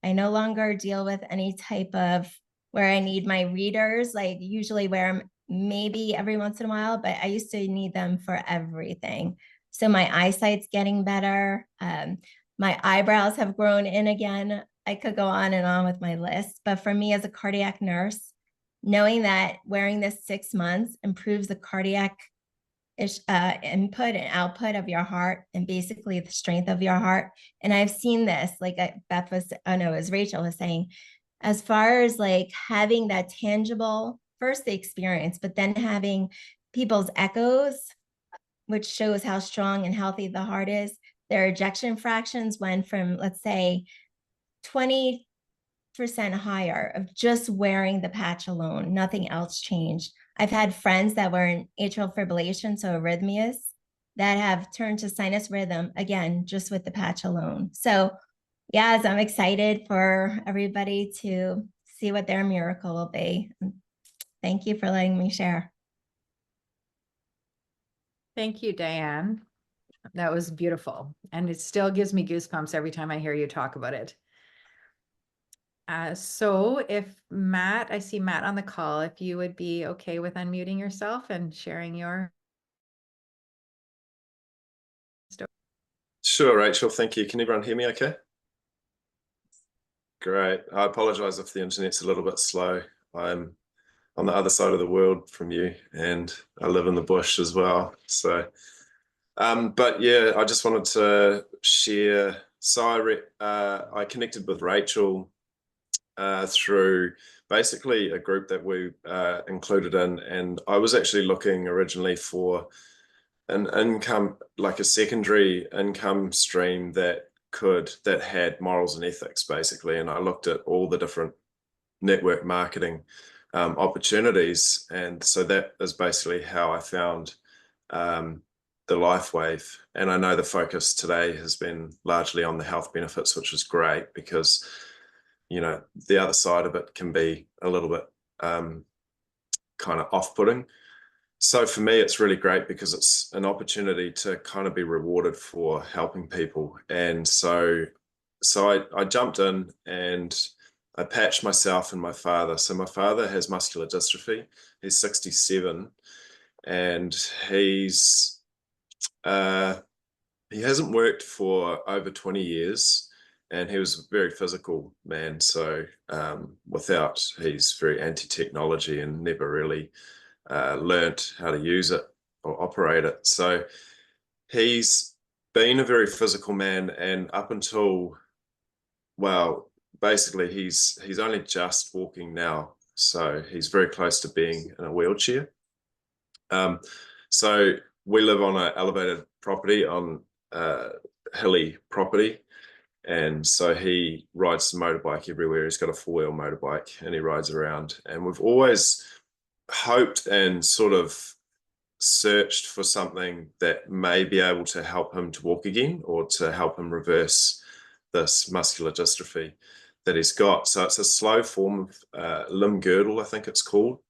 I no longer deal with any type of where I need my readers, like usually wear them maybe every once in a while, but I used to need them for everything. So my eyesight's getting better. My eyebrows have grown in again. I could go on and on with my list, but for me as a cardiac nurse, knowing that wearing this 6 months improves the cardiac input and output of your heart and basically the strength of your heart. And I've seen this, like Beth was, oh no, as Rachel was saying, as far as like having that tangible, first the experience, but then having people's echoes, which shows how strong and healthy the heart is. Their ejection fractions went from, let's say, 20% higher of just wearing the patch alone. Nothing else changed. I've had friends that were in atrial fibrillation, so arrhythmias, that have turned to sinus rhythm, again, just with the patch alone. So yes, I'm excited for everybody to see what their miracle will be. Thank you for letting me share. Thank you, Diane. That was beautiful. And it still gives me goosebumps every time I hear you talk about it. So if Matt, I see Matt on the call, if you would be okay with unmuting yourself and sharing your story. Sure, Rachel, thank you. Can everyone hear me okay? Great. I apologize if the internet's a little bit slow. I'm on the other side of the world from you and I live in the bush as well. So, but yeah, I just wanted to share. So I connected with Rachel through basically a group that we included in, and I was actually looking originally for an income, like a secondary income stream that had morals and ethics basically, and I looked at all the different network marketing opportunities, and so that is basically how I found the LifeWave. And I know the focus today has been largely on the health benefits, which is great because, you know, the other side of it can be a little bit kind of off-putting. So for me, it's really great because it's an opportunity to kind of be rewarded for helping people. And so I jumped in and I patched myself and my father. So my father has muscular dystrophy. He's 67 and he hasn't worked for over 20 years. And he was a very physical man. So he's very anti-technology and never really learnt how to use it or operate it. So he's been a very physical man, and up until, well, basically he's only just walking now. So he's very close to being in a wheelchair. So we live on an elevated property, on hilly property. And so he rides the motorbike everywhere. He's got a 4-wheel motorbike and he rides around. And we've always hoped and sort of searched for something that may be able to help him to walk again or to help him reverse this muscular dystrophy that he's got. So it's a slow form of limb girdle, I think it's called.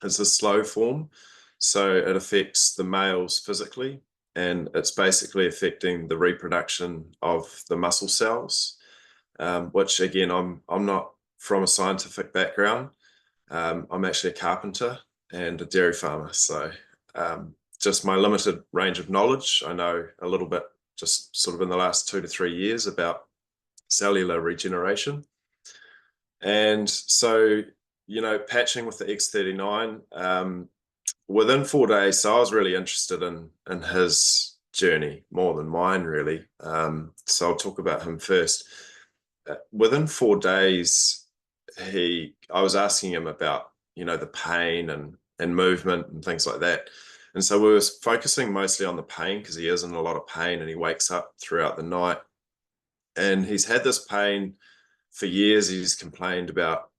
It's a slow form. So it affects the males physically, and it's basically affecting the reproduction of the muscle cells, which again, I'm not from a scientific background. I'm actually a carpenter and a dairy farmer. So just my limited range of knowledge, I know a little bit just sort of in the last 2 to 3 years about cellular regeneration. And so, you know, patching with the X39, within 4 days, so I was really interested in his journey more than mine, really. So I'll talk about him first. Within 4 days, I was asking him about, you know, the pain and movement and things like that. And so we were focusing mostly on the pain because he is in a lot of pain and he wakes up throughout the night. And he's had this pain for years. He's complained about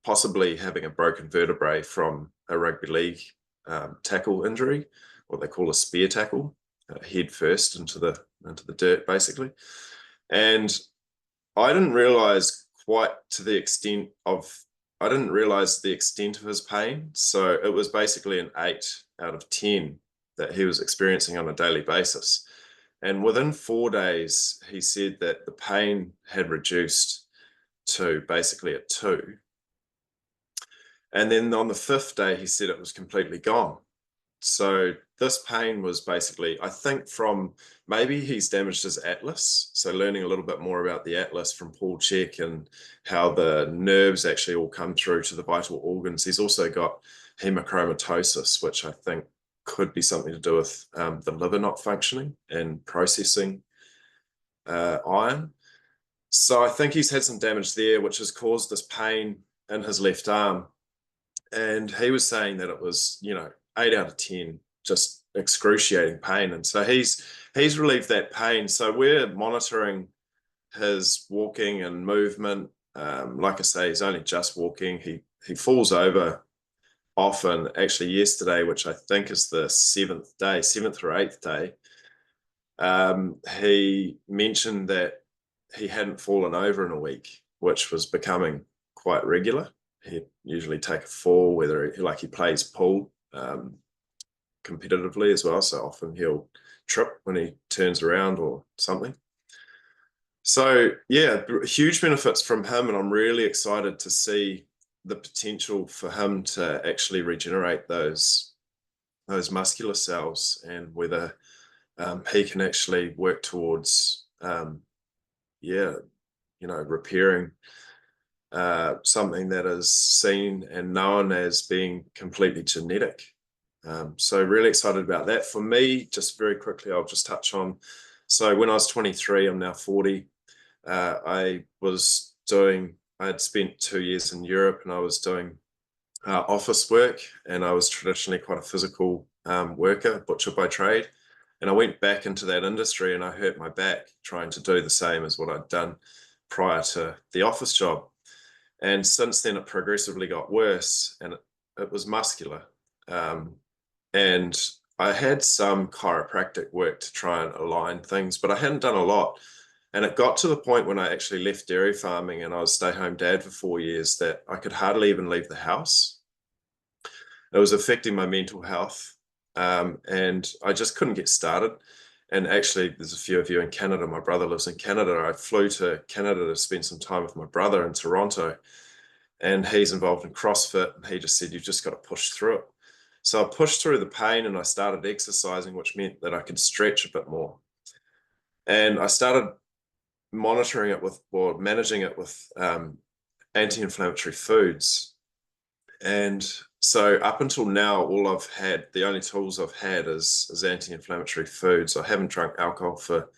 possibly having a broken vertebrae from a rugby league tackle injury, what they call a spear tackle, head first into the dirt, basically. And I didn't realize the extent of his pain. So it was basically an 8 out of 10 that he was experiencing on a daily basis. And within 4 days, he said that the pain had reduced to basically a 2. And then on the 5th day, he said it was completely gone. So this pain was basically, I think, from maybe he's damaged his atlas. So learning a little bit more about the atlas from Paul Check and how the nerves actually all come through to the vital organs. He's also got hemochromatosis, which I think could be something to do with the liver not functioning and processing iron. So I think he's had some damage there, which has caused this pain in his left arm. And he was saying that it was, you know, 8 out of 10, just excruciating pain. And so he's relieved that pain. So we're monitoring his walking and movement. Like I say, he's only just walking. He falls over often. Actually, yesterday, which I think is the 7th or 8th day, he mentioned that he hadn't fallen over in a week, which was becoming quite regular. He'd usually take a fall, whether he plays pool competitively as well. So often he'll trip when he turns around or something. So yeah, huge benefits from him. And I'm really excited to see the potential for him to actually regenerate those muscular cells and whether he can actually work towards, repairing something that is seen and known as being completely genetic. So really excited about that. For me, just very quickly, I'll just touch on. So when I was 23, I'm now 40. I had spent 2 years in Europe and I was doing office work, and I was traditionally quite a physical worker, butcher by trade. And I went back into that industry and I hurt my back trying to do the same as what I'd done prior to the office job. And since then, it progressively got worse, and it was muscular. And I had some chiropractic work to try and align things, but I hadn't done a lot. And it got to the point when I actually left dairy farming and I was stay-home dad for 4 years that I could hardly even leave the house. It was affecting my mental health, and I just couldn't get started. And actually, there's a few of you in Canada. My brother lives in Canada. I flew to Canada to spend some time with my brother in Toronto, and he's involved in CrossFit. And he just said, you've just got to push through it. So I pushed through the pain and I started exercising, which meant that I could stretch a bit more. And I started monitoring it or managing it with anti-inflammatory foods. And so up until now, the only tools I've had is anti-inflammatory foods. I haven't drunk alcohol for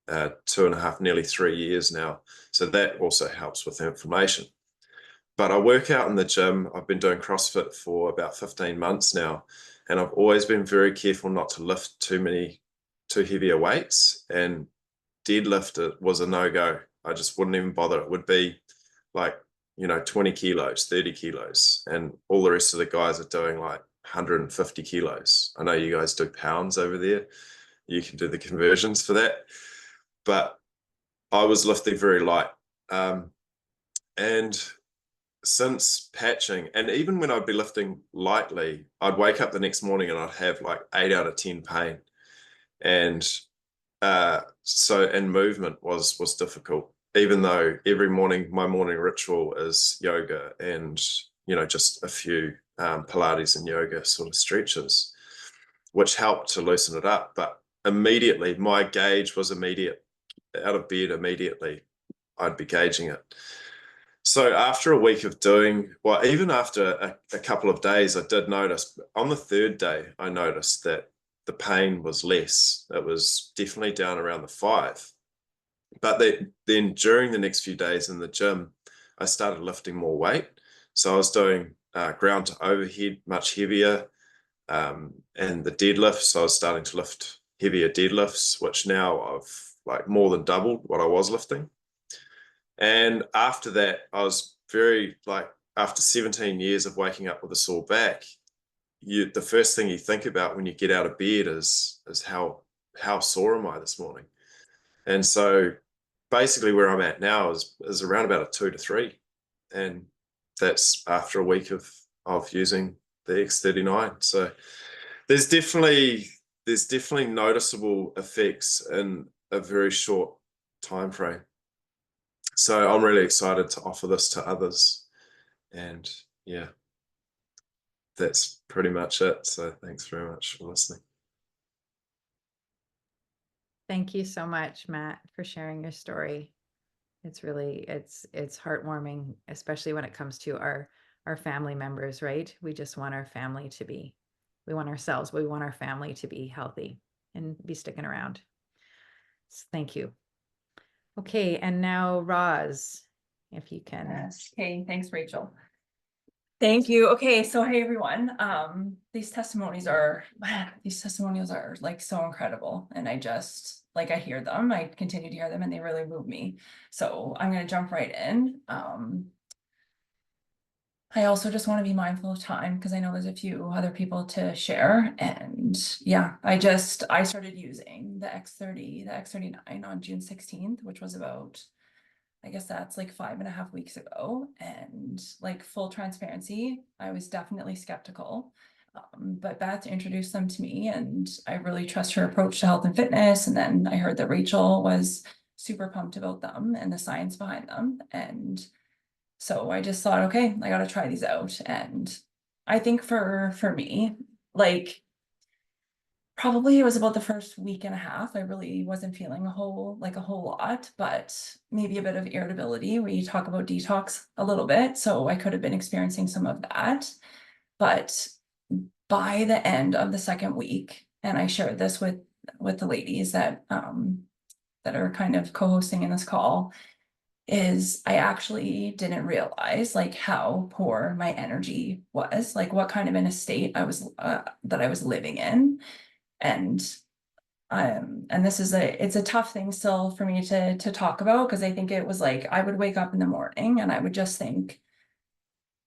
2.5, nearly 3 years now. So that also helps with inflammation. But I work out in the gym. I've been doing CrossFit for about 15 months now. And I've always been very careful not to lift too heavier weights. And deadlift was a no-go. I just wouldn't even bother. It would be like, 20 kilos, 30 kilos. And all the rest of the guys are doing like 150 kilos. I know you guys do pounds over there. You can do the conversions for that. But I was lifting very light. And since patching, and even when I'd be lifting lightly, I'd wake up the next morning and I'd have like 8 out of 10 pain. And movement was difficult. even though every morning, my morning ritual is yoga and, you know, just a few Pilates and yoga sort of stretches, which helped to loosen it up. But immediately, my gauge was immediate. Out of bed immediately, I'd be gauging it. So after a week of doing, well, even after a couple of days, I did notice on the third day, I noticed that the pain was less. It was definitely down around the 5. But then during the next few days in the gym, I started lifting more weight. So I was doing ground to overhead, much heavier, and the deadlifts. So I was starting to lift heavier deadlifts, which now I've like more than doubled what I was lifting. And after that, I was very like, after 17 years of waking up with a sore back, the first thing you think about when you get out of bed is how sore am I this morning? And so basically where I'm at now is around about a 2 to 3. And that's after a week of using the X39. So there's definitely noticeable effects in a very short time frame. So I'm really excited to offer this to others. And yeah, that's pretty much it. So thanks very much for listening. Thank you so much, Matt, for sharing your story. It's really, it's heartwarming, especially when it comes to our family members, right? We just want our family to be, we want ourselves, we want our family to be healthy and be sticking around. So thank you. Okay, and now Roz, if you can. Yes. Okay, thanks, Rachel. Thank you. Okay, so hey everyone. These testimonials are like so incredible, and I just like I hear them, I continue to hear them, and they really move me. So I'm gonna jump right in. I also just want to be mindful of time because I know there's a few other people to share. And yeah, I started using the X39 on June 16th, which was about, I guess that's like 5.5 weeks ago. And like full transparency, I was definitely skeptical. But Beth introduced them to me, and I really trust her approach to health and fitness. And then I heard that Rachel was super pumped about them and the science behind them. And so I just thought, okay, I got to try these out. And I think for me, like probably it was about the first week and a half, I really wasn't feeling a whole lot, but maybe a bit of irritability. We talk about detox a little bit, so I could have been experiencing some of that. But by the end of the second week, and I shared this with the ladies that are kind of co-hosting in this call, is I actually didn't realize like how poor my energy was, like what kind of in a state I was that I was living in. And this is it's a tough thing still for me to talk about, because I think it was like I would wake up in the morning and I would just think,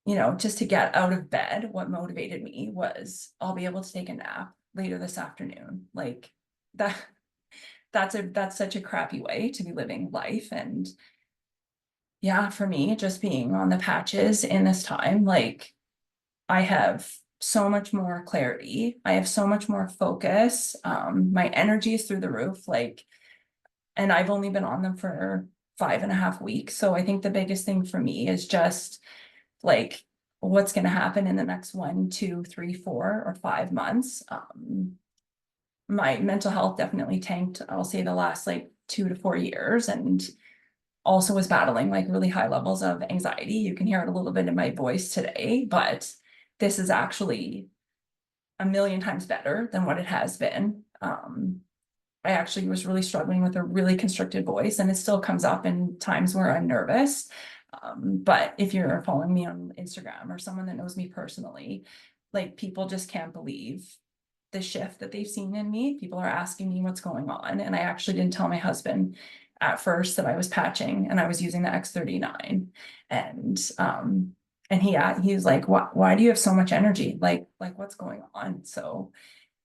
you know, just to get out of bed, what motivated me was I'll be able to take a nap later this afternoon. Like that's such a crappy way to be living life. And yeah, for me, just being on the patches in this time, like I have so much more clarity. I have so much more focus. My energy is through the roof, like, and I've only been on them for 5.5 weeks. So I think the biggest thing for me is just like, what's going to happen in the next 1, 2, 3, 4, or 5 months. My mental health definitely tanked, I'll say the last like 2 to 4 years, and also was battling like really high levels of anxiety. You can hear it a little bit in my voice today, but this is actually a million times better than what it has been. I actually was really struggling with a really constricted voice, and it still comes up in times where I'm nervous. But if you're following me on Instagram or someone that knows me personally, like people just can't believe the shift that they've seen in me. People are asking me what's going on. And I actually didn't tell my husband at first that I was patching and I was using the X39. And he was like, why do you have so much energy? Like what's going on? So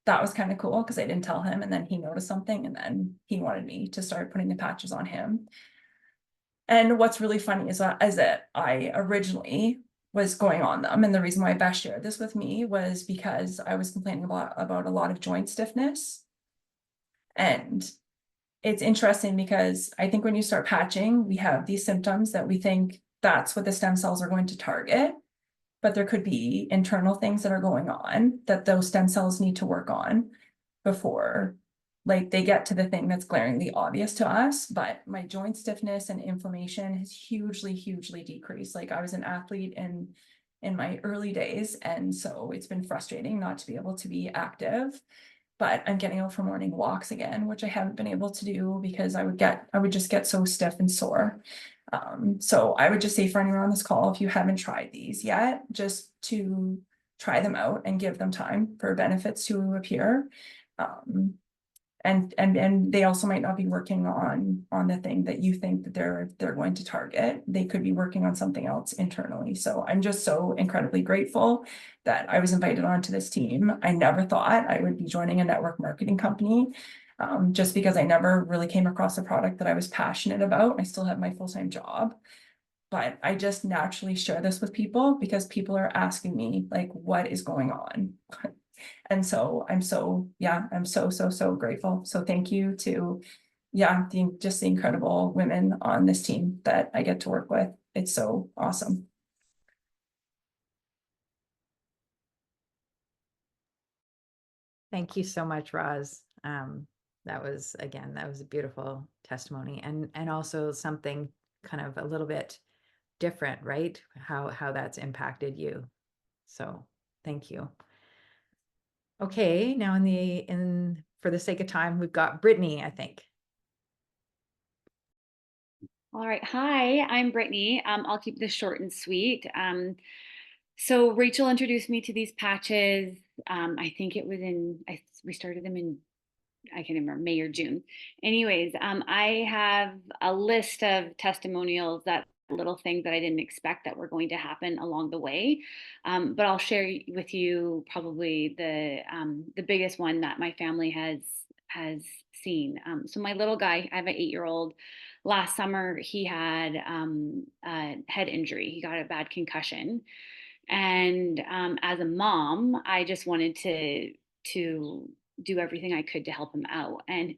that was kind of cool because I didn't tell him, and then he noticed something, and then he wanted me to start putting the patches on him. And what's really funny is that I originally was going on them, and the reason why Beth shared this with me was because I was complaining about a lot of joint stiffness, and it's interesting because I think when you start patching, we have these symptoms that we think that's what the stem cells are going to target, but there could be internal things that are going on that those stem cells need to work on before like they get to the thing that's glaringly obvious to us. But my joint stiffness and inflammation has hugely decreased. Like I was an athlete in my early days, and so it's been frustrating not to be able to be active. But I'm getting out for morning walks again, which I haven't been able to do because I would just get so stiff and sore. So I would just say for anyone on this call, if you haven't tried these yet, just to try them out and give them time for benefits to appear. And they also might not be working on the thing that you think that they're going to target. They could be working on something else internally. So I'm just so incredibly grateful that I was invited onto this team. I never thought I would be joining a network marketing company, just because I never really came across a product that I was passionate about. I still have my full-time job, but I just naturally share this with people because people are asking me like, what is going on? And so I'm so grateful. So thank you to, just the incredible women on this team that I get to work with. It's so awesome. Thank you so much, Roz. That was a beautiful testimony, and also something kind of a little bit different, right? How that's impacted you. So thank you. Okay, now for the sake of time, we've got Brittany, I think. All right. Hi, I'm Brittany. I'll keep this short and sweet. So Rachel introduced me to these patches. I think it was we started them in, I can't remember, May or June. Anyways, I have a list of testimonials, that little things that I didn't expect that were going to happen along the way. But I'll share with you probably the biggest one that my family has seen. So my little guy, I have an 8-year-old. Last summer, he had a head injury. He got a bad concussion. And as a mom, I just wanted to do everything I could to help him out. And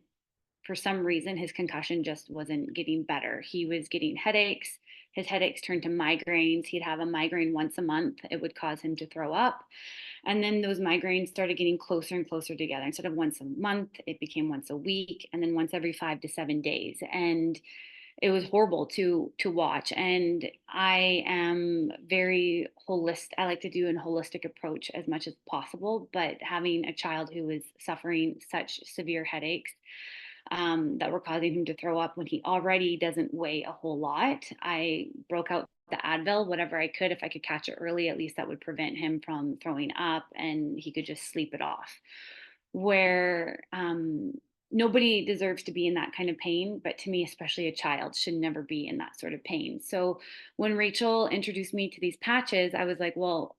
for some reason, his concussion just wasn't getting better. He was getting headaches. His headaches turned to migraines. He'd have a migraine once a month. It would cause him to throw up. And then those migraines started getting closer and closer together. Instead of once a month, it became once a week, and then once every 5 to 7 days. And it was horrible to watch. And I am very holistic. I like to do a holistic approach as much as possible, but having a child who was suffering such severe headaches that were causing him to throw up when he already doesn't weigh a whole lot, I broke out the Advil, whatever I could. If I could catch it early, at least that would prevent him from throwing up and he could just sleep it off. Where nobody deserves to be in that kind of pain, but to me, especially a child, should never be in that sort of pain. So when Rachel introduced me to these patches, I was like, well,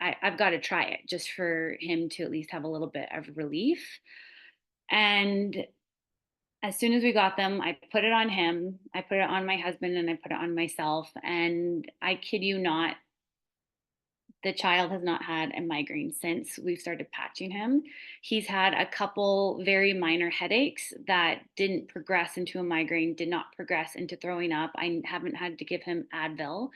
I've got to try it just for him to at least have a little bit of relief. And as soon as we got them, I put it on him, I put it on my husband, and I put it on myself. And I kid you not, the child has not had a migraine since we've started patching him. He's had a couple very minor headaches that didn't progress into a migraine, did not progress into throwing up. I haven't had to give him Advil.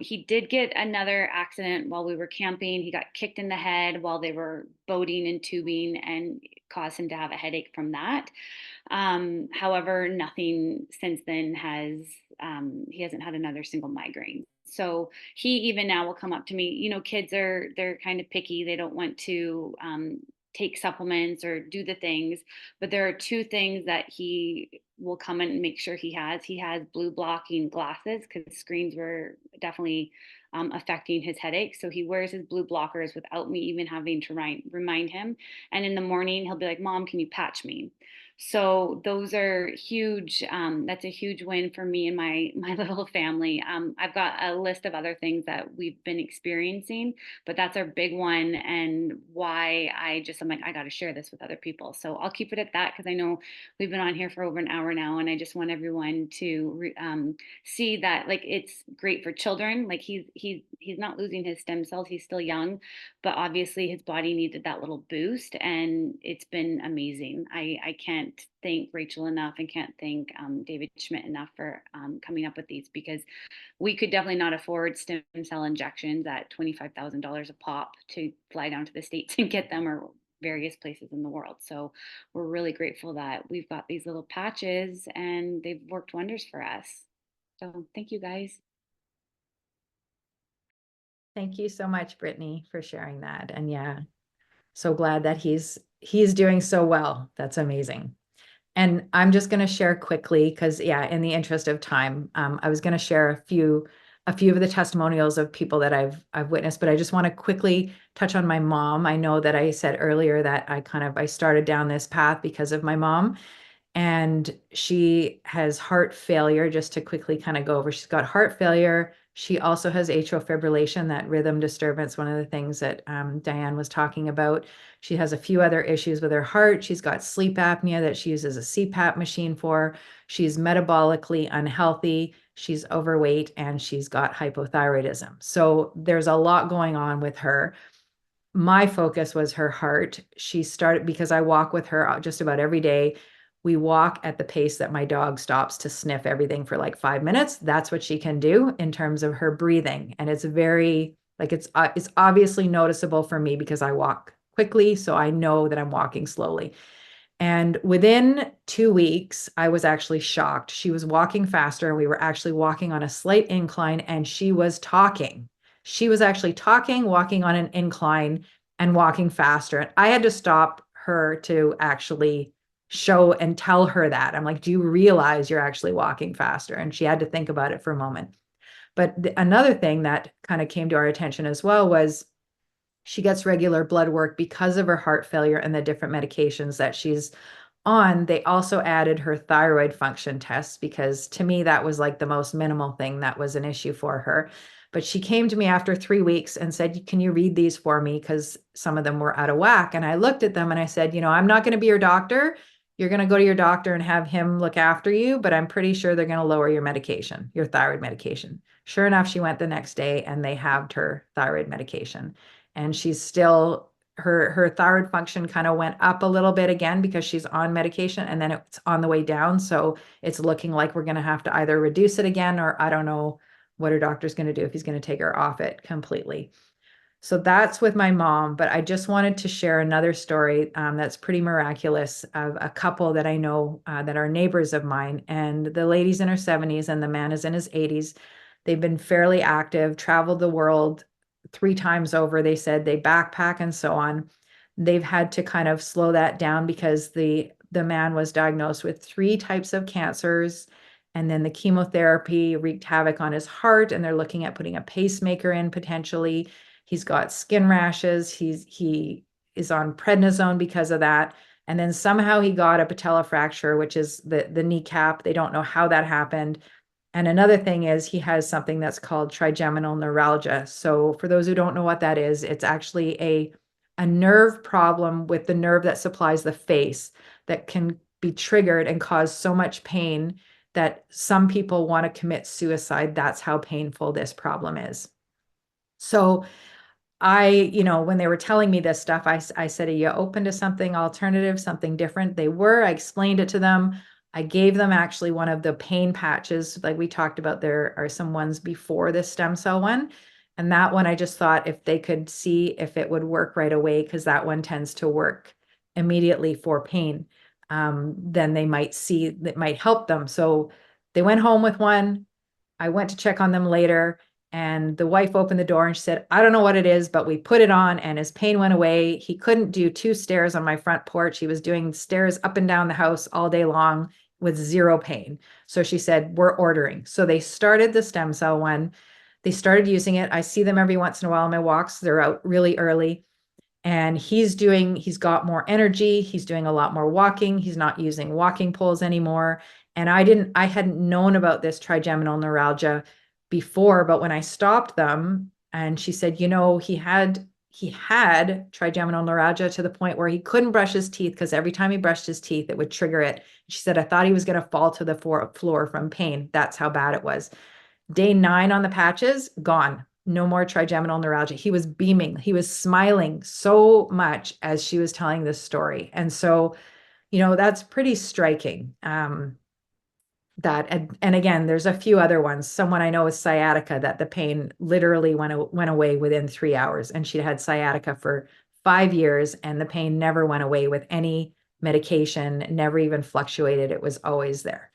He did get another accident while we were camping. He got kicked in the head while they were boating and tubing, and caused him to have a headache from that. However, nothing since then he hasn't had another single migraine. So he even now will come up to me. Kids they're kind of picky. They don't want to take supplements or do the things, but there are 2 things that he will come in and make sure he has. He has blue blocking glasses because screens were definitely affecting his headache. So he wears his blue blockers without me even having to remind him. And in the morning, he'll be like, "Mom, can you patch me?" So those are huge. That's a huge win for me and my little family. I've got a list of other things that we've been experiencing, but that's our big one, and why I'm like, I got to share this with other people. So I'll keep it at that because I know we've been on here for over an hour now, and I just want everyone to see that like it's great for children. Like he he's not losing his stem cells. He's still young, but obviously his body needed that little boost, and it's been amazing. I can't thank Rachel enough, and can't thank David Schmidt enough for coming up with these, because we could definitely not afford stem cell injections at $25,000 a pop to fly down to the States and get them, or various places in the world. So we're really grateful that we've got these little patches, and they've worked wonders for us. So thank you, guys. Thank you so much, Brittany, for sharing that. And yeah, so glad that he's doing so well. That's amazing. And I'm just going to share quickly, because yeah, in the interest of time, I was going to share a few of the testimonials of people that I've witnessed, but I just want to quickly touch on my mom. I know that I said earlier that I started down this path because of my mom, and she has heart failure. Just to quickly kind of go over, she's got heart failure. She also has atrial fibrillation, that rhythm disturbance, one of the things that Diane was talking about. She has a few other issues with her heart. She's got sleep apnea that she uses a CPAP machine for. She's metabolically unhealthy. She's overweight, and she's got hypothyroidism. So there's a lot going on with her. My focus was her heart. She started, because I walk with her just about every day. We walk at the pace that my dog stops to sniff everything for like 5 minutes. That's what she can do in terms of her breathing. And it's very, like, it's obviously noticeable for me because I walk quickly. So I know that I'm walking slowly. And within 2 weeks, I was actually shocked. She was walking faster. We were actually walking on a slight incline, and she was talking. She was actually talking, walking on an incline, and walking faster. And I had to stop her to actually show and tell her that. I'm like, do you realize you're actually walking faster? And she had to think about it for a moment. But another thing that kind of came to our attention as well was she gets regular blood work because of her heart failure and the different medications that she's on. They also added her thyroid function tests, because to me, that was like the most minimal thing that was an issue for her. But she came to me after 3 weeks and said, can you read these for me? Because some of them were out of whack. And I looked at them and I said, I'm not going to be your doctor. You're going to go to your doctor and have him look after you, but I'm pretty sure they're going to lower your medication, your thyroid medication. Sure enough, she went the next day and they halved her thyroid medication. And she's still, her thyroid function kind of went up a little bit again because she's on medication, and then it's on the way down. So it's looking like we're going to have to either reduce it again, or I don't know what her doctor's going to do, if he's going to take her off it completely. So that's with my mom. But I just wanted to share another story that's pretty miraculous, of a couple that I know that are neighbors of mine. And the lady's in her 70s and the man is in his 80s. They've been fairly active, traveled the world 3 times over. They said they backpack and so on. They've had to kind of slow that down because the man was diagnosed with 3 types of cancers. And then the chemotherapy wreaked havoc on his heart, and they're looking at putting a pacemaker in potentially. He's got skin rashes. He is on prednisone because of that. And then somehow he got a patella fracture, which is the kneecap. They don't know how that happened. And another thing is he has something that's called trigeminal neuralgia. So for those who don't know what that is, it's actually a nerve problem with the nerve that supplies the face that can be triggered and cause so much pain that some people want to commit suicide. That's how painful this problem is. So when they were telling me this stuff, I said, are you open to something alternative, something different? They were. I explained it to them. I gave them actually one of the pain patches. Like we talked about, there are some ones before the stem cell one. And that one, I just thought if they could see if it would work right away, because that one tends to work immediately for pain, then they might see that might help them. So they went home with one. I went to check on them later. And the wife opened the door and she said, I don't know what it is, but we put it on and his pain went away. He couldn't do 2 stairs on my front porch. He was doing stairs up and down the house all day long with 0 pain. So she said, we're ordering. So they started the stem cell one. They started using it. I see them every once in a while on my walks. They're out really early. And he's got more energy. He's doing a lot more walking. He's not using walking poles anymore. And I hadn't known about this trigeminal neuralgia before, but when I stopped them, and she said, he had trigeminal neuralgia to the point where he couldn't brush his teeth, because every time he brushed his teeth, it would trigger it. She said, I thought he was going to fall to the floor from pain. That's how bad it was. Day 9 on the patches, gone. no more trigeminal neuralgia. He was beaming. He was smiling so much as she was telling this story. And so, that's pretty striking. And again, there's a few other ones. Someone I know with sciatica, that the pain literally went away within 3 hours, and she'd had sciatica for 5 years, and the pain never went away with any medication, never even fluctuated. It was always there.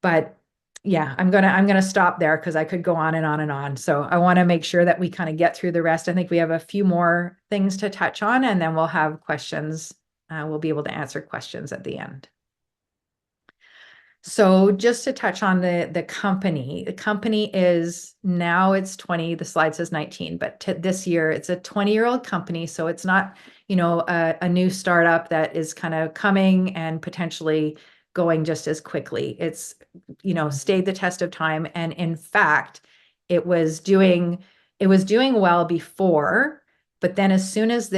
But yeah, I'm gonna stop there because I could go on and on and on. So I want to make sure that we kind of get through the rest. I think we have a few more things to touch on, and then we'll have questions. We'll be able to answer questions at the end. So just to touch on the company is now it's 20, the slide says 19, but this year it's a 20-year-old company. So it's not, a new startup that is kind of coming and potentially going just as quickly. It's, stayed the test of time. And in fact, it was doing well before, but then as soon as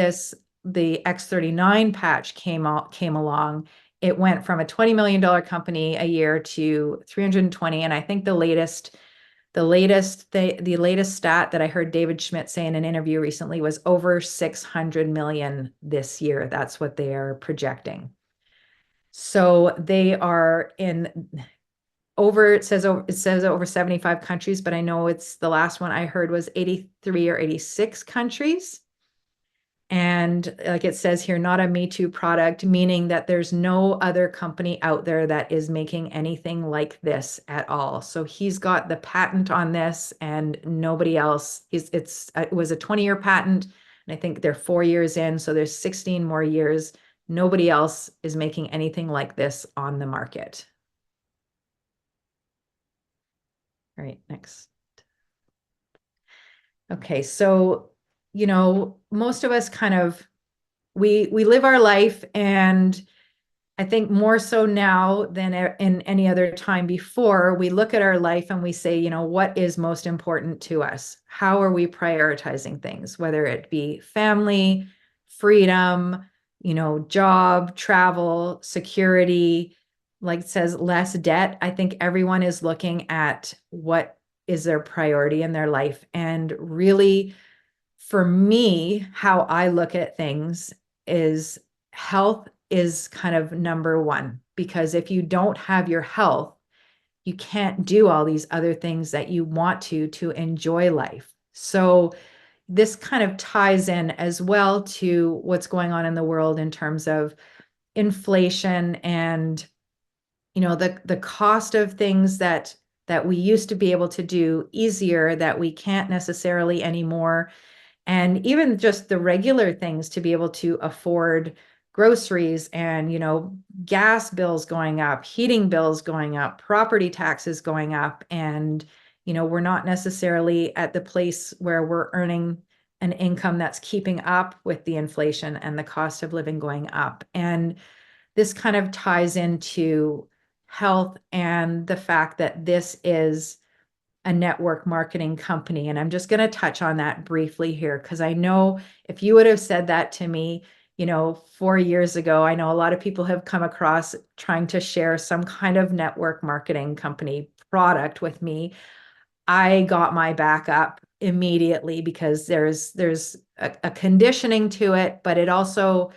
the X39 patch came along, it went from a $20 million company a year to 320. And I think the latest stat that I heard David Schmidt say in an interview recently was over 600 million this year. That's what they are projecting. So they are it says over 75 countries, but I know it's the last one I heard was 83 or 86 countries. And like it says here, not a Me Too product, meaning that there's no other company out there that is making anything like this at all. So he's got the patent on this, and nobody else it was a 20-year patent, and I think they're 4 years in. So there's 16 more years. Nobody else is making anything like this on the market. All right, next. Okay, so most of us kind of, we live our life, and I think more so now than in any other time before, we look at our life and we say, what is most important to us? How are we prioritizing things, whether it be family, freedom, job, travel, security, like it says, less debt. I think everyone is looking at what is their priority in their life. And really, for me, how I look at things is health is kind of number one, because if you don't have your health, you can't do all these other things that you want to enjoy life. So this kind of ties in as well to what's going on in the world in terms of inflation and, the cost of things that we used to be able to do easier that we can't necessarily anymore. And even just the regular things to be able to afford groceries and, gas bills going up, heating bills going up, property taxes going up. And, we're not necessarily at the place where we're earning an income that's keeping up with the inflation and the cost of living going up. And this kind of ties into health and the fact that this is a network marketing company. And I'm just going to touch on that briefly here, because I know if you would have said that to me, 4 years ago, I know a lot of people have come across trying to share some kind of network marketing company product with me. I got my back up immediately, because there's a conditioning to it, but it also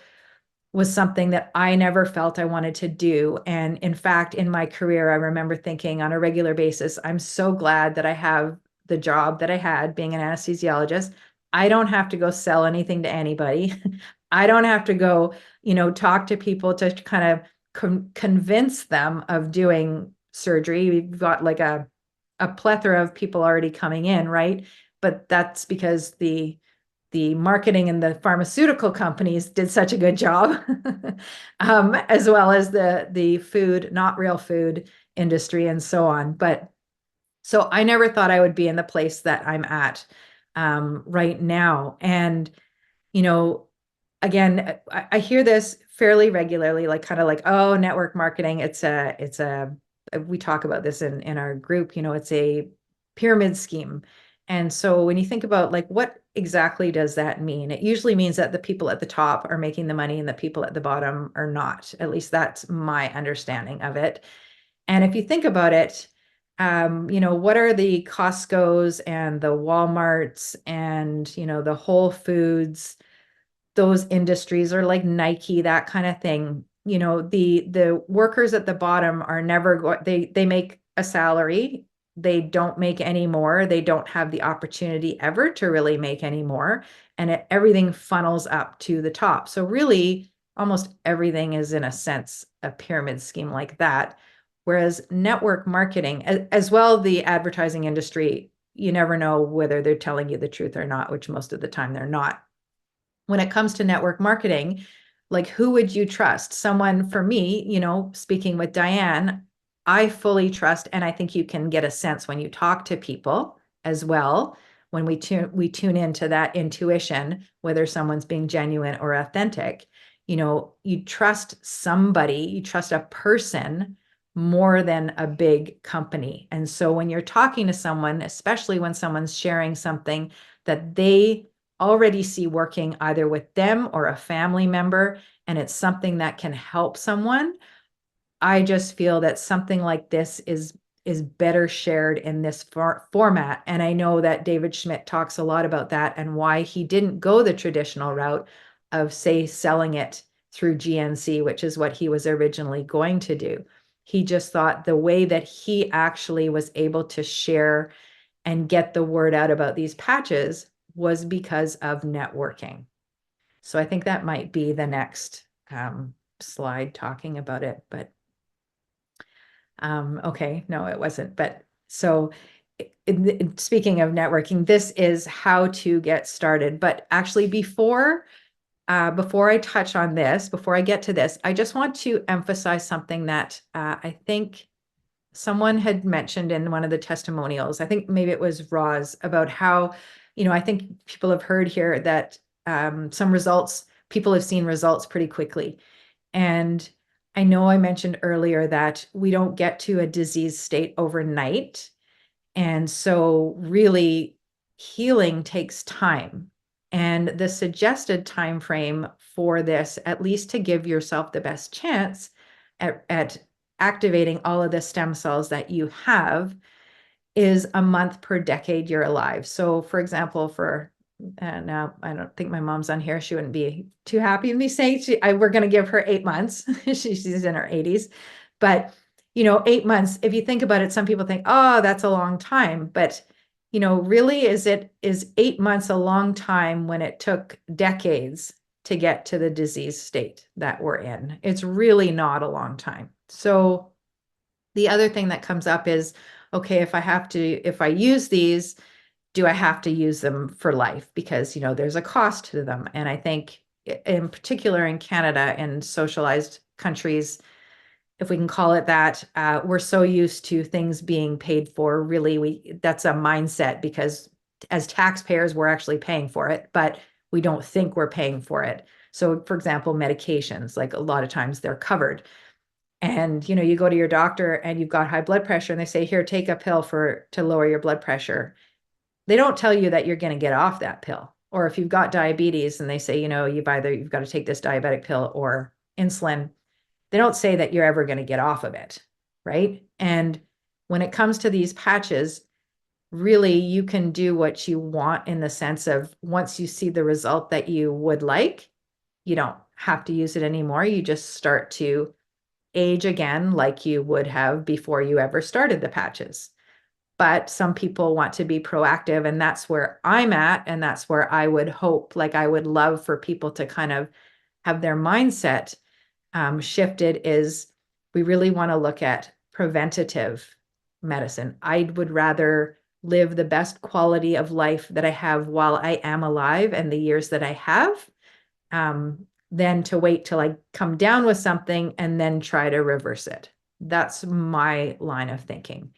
was something that I never felt I wanted to do. And in fact, in my career, I remember thinking on a regular basis, I'm so glad that I have the job that I had being an anesthesiologist. I don't have to go sell anything to anybody. I don't have to go, talk to people to kind of convince them of doing surgery. We've got like a plethora of people already coming in, right? But that's because the marketing and the pharmaceutical companies did such a good job, as well as the food, not real food industry and so on. But so I never thought I would be in the place that I'm at right now. And, again, I hear this fairly regularly, like kind of like, oh, network marketing, we talk about this in our group, it's a pyramid scheme. And so when you think about like, what exactly does that mean? It usually means that the people at the top are making the money and the people at the bottom are not. At least that's my understanding of it. And if you think about it, what are the Costco's and the Walmarts and, the Whole Foods, those industries, or like Nike, that kind of thing. The workers at the bottom are never they make a salary. They don't make any more. They don't have the opportunity ever to really make any more. And everything funnels up to the top. So really, almost everything is, in a sense, a pyramid scheme like that. Whereas network marketing, as well, the advertising industry, you never know whether they're telling you the truth or not, which most of the time they're not. When it comes to network marketing, like, who would you trust? Someone, for me, speaking with Diane, I fully trust, and I think you can get a sense when you talk to people as well, when we tune into that intuition, whether someone's being genuine or authentic. You trust somebody, you trust a person more than a big company. And so when you're talking to someone, especially when someone's sharing something that they already see working either with them or a family member, and it's something that can help someone, I just feel that something like this is better shared in this format. And I know that David Schmidt talks a lot about that and why he didn't go the traditional route of, say, selling it through GNC, which is what he was originally going to do. He just thought the way that he actually was able to share and get the word out about these patches was because of networking. So I think that might be the next slide talking about it, but okay, no, it wasn't. But so speaking of networking, this is how to get started. But actually, before I touch on this, before I get to this, I just want to emphasize something that I think someone had mentioned in one of the testimonials. I think maybe it was Roz, about how, I think people have heard here that people have seen results pretty quickly. And I know I mentioned earlier that we don't get to a disease state overnight. And so really, healing takes time. And the suggested time frame for this, at least to give yourself the best chance at activating all of the stem cells that you have, is a month per decade you're alive. So for example, now I don't think my mom's on here. She wouldn't be too happy with me saying we're going to give her 8 months. She's in her 80s, but 8 months, if you think about it, some people think, oh, that's a long time. But really, is 8 months a long time when it took decades to get to the disease state that we're in? It's really not a long time. So the other thing that comes up is, okay, if I use these, do I have to use them for life? Because, there's a cost to them. And I think in particular in Canada and socialized countries, if we can call it that, we're so used to things being paid for. Really, that's a mindset, because as taxpayers, we're actually paying for it, but we don't think we're paying for it. So for example, medications, like a lot of times they're covered. And, you go to your doctor and you've got high blood pressure and they say, here, take a pill to lower your blood pressure. They don't tell you that you're going to get off that pill. Or if you've got diabetes and they say, you've got to take this diabetic pill or insulin, they don't say that you're ever going to get off of it, right? And when it comes to these patches, really, you can do what you want, in the sense of, once you see the result that you would like, you don't have to use it anymore. You just start to age again like you would have before you ever started the patches. But some people want to be proactive, and that's where I'm at. And that's where I would hope, like, I would love for people to kind of have their mindset shifted, is we really want to look at preventative medicine. I would rather live the best quality of life that I have while I am alive, and the years that I have, than to wait till I come down with something and then try to reverse it. That's my line of thinking.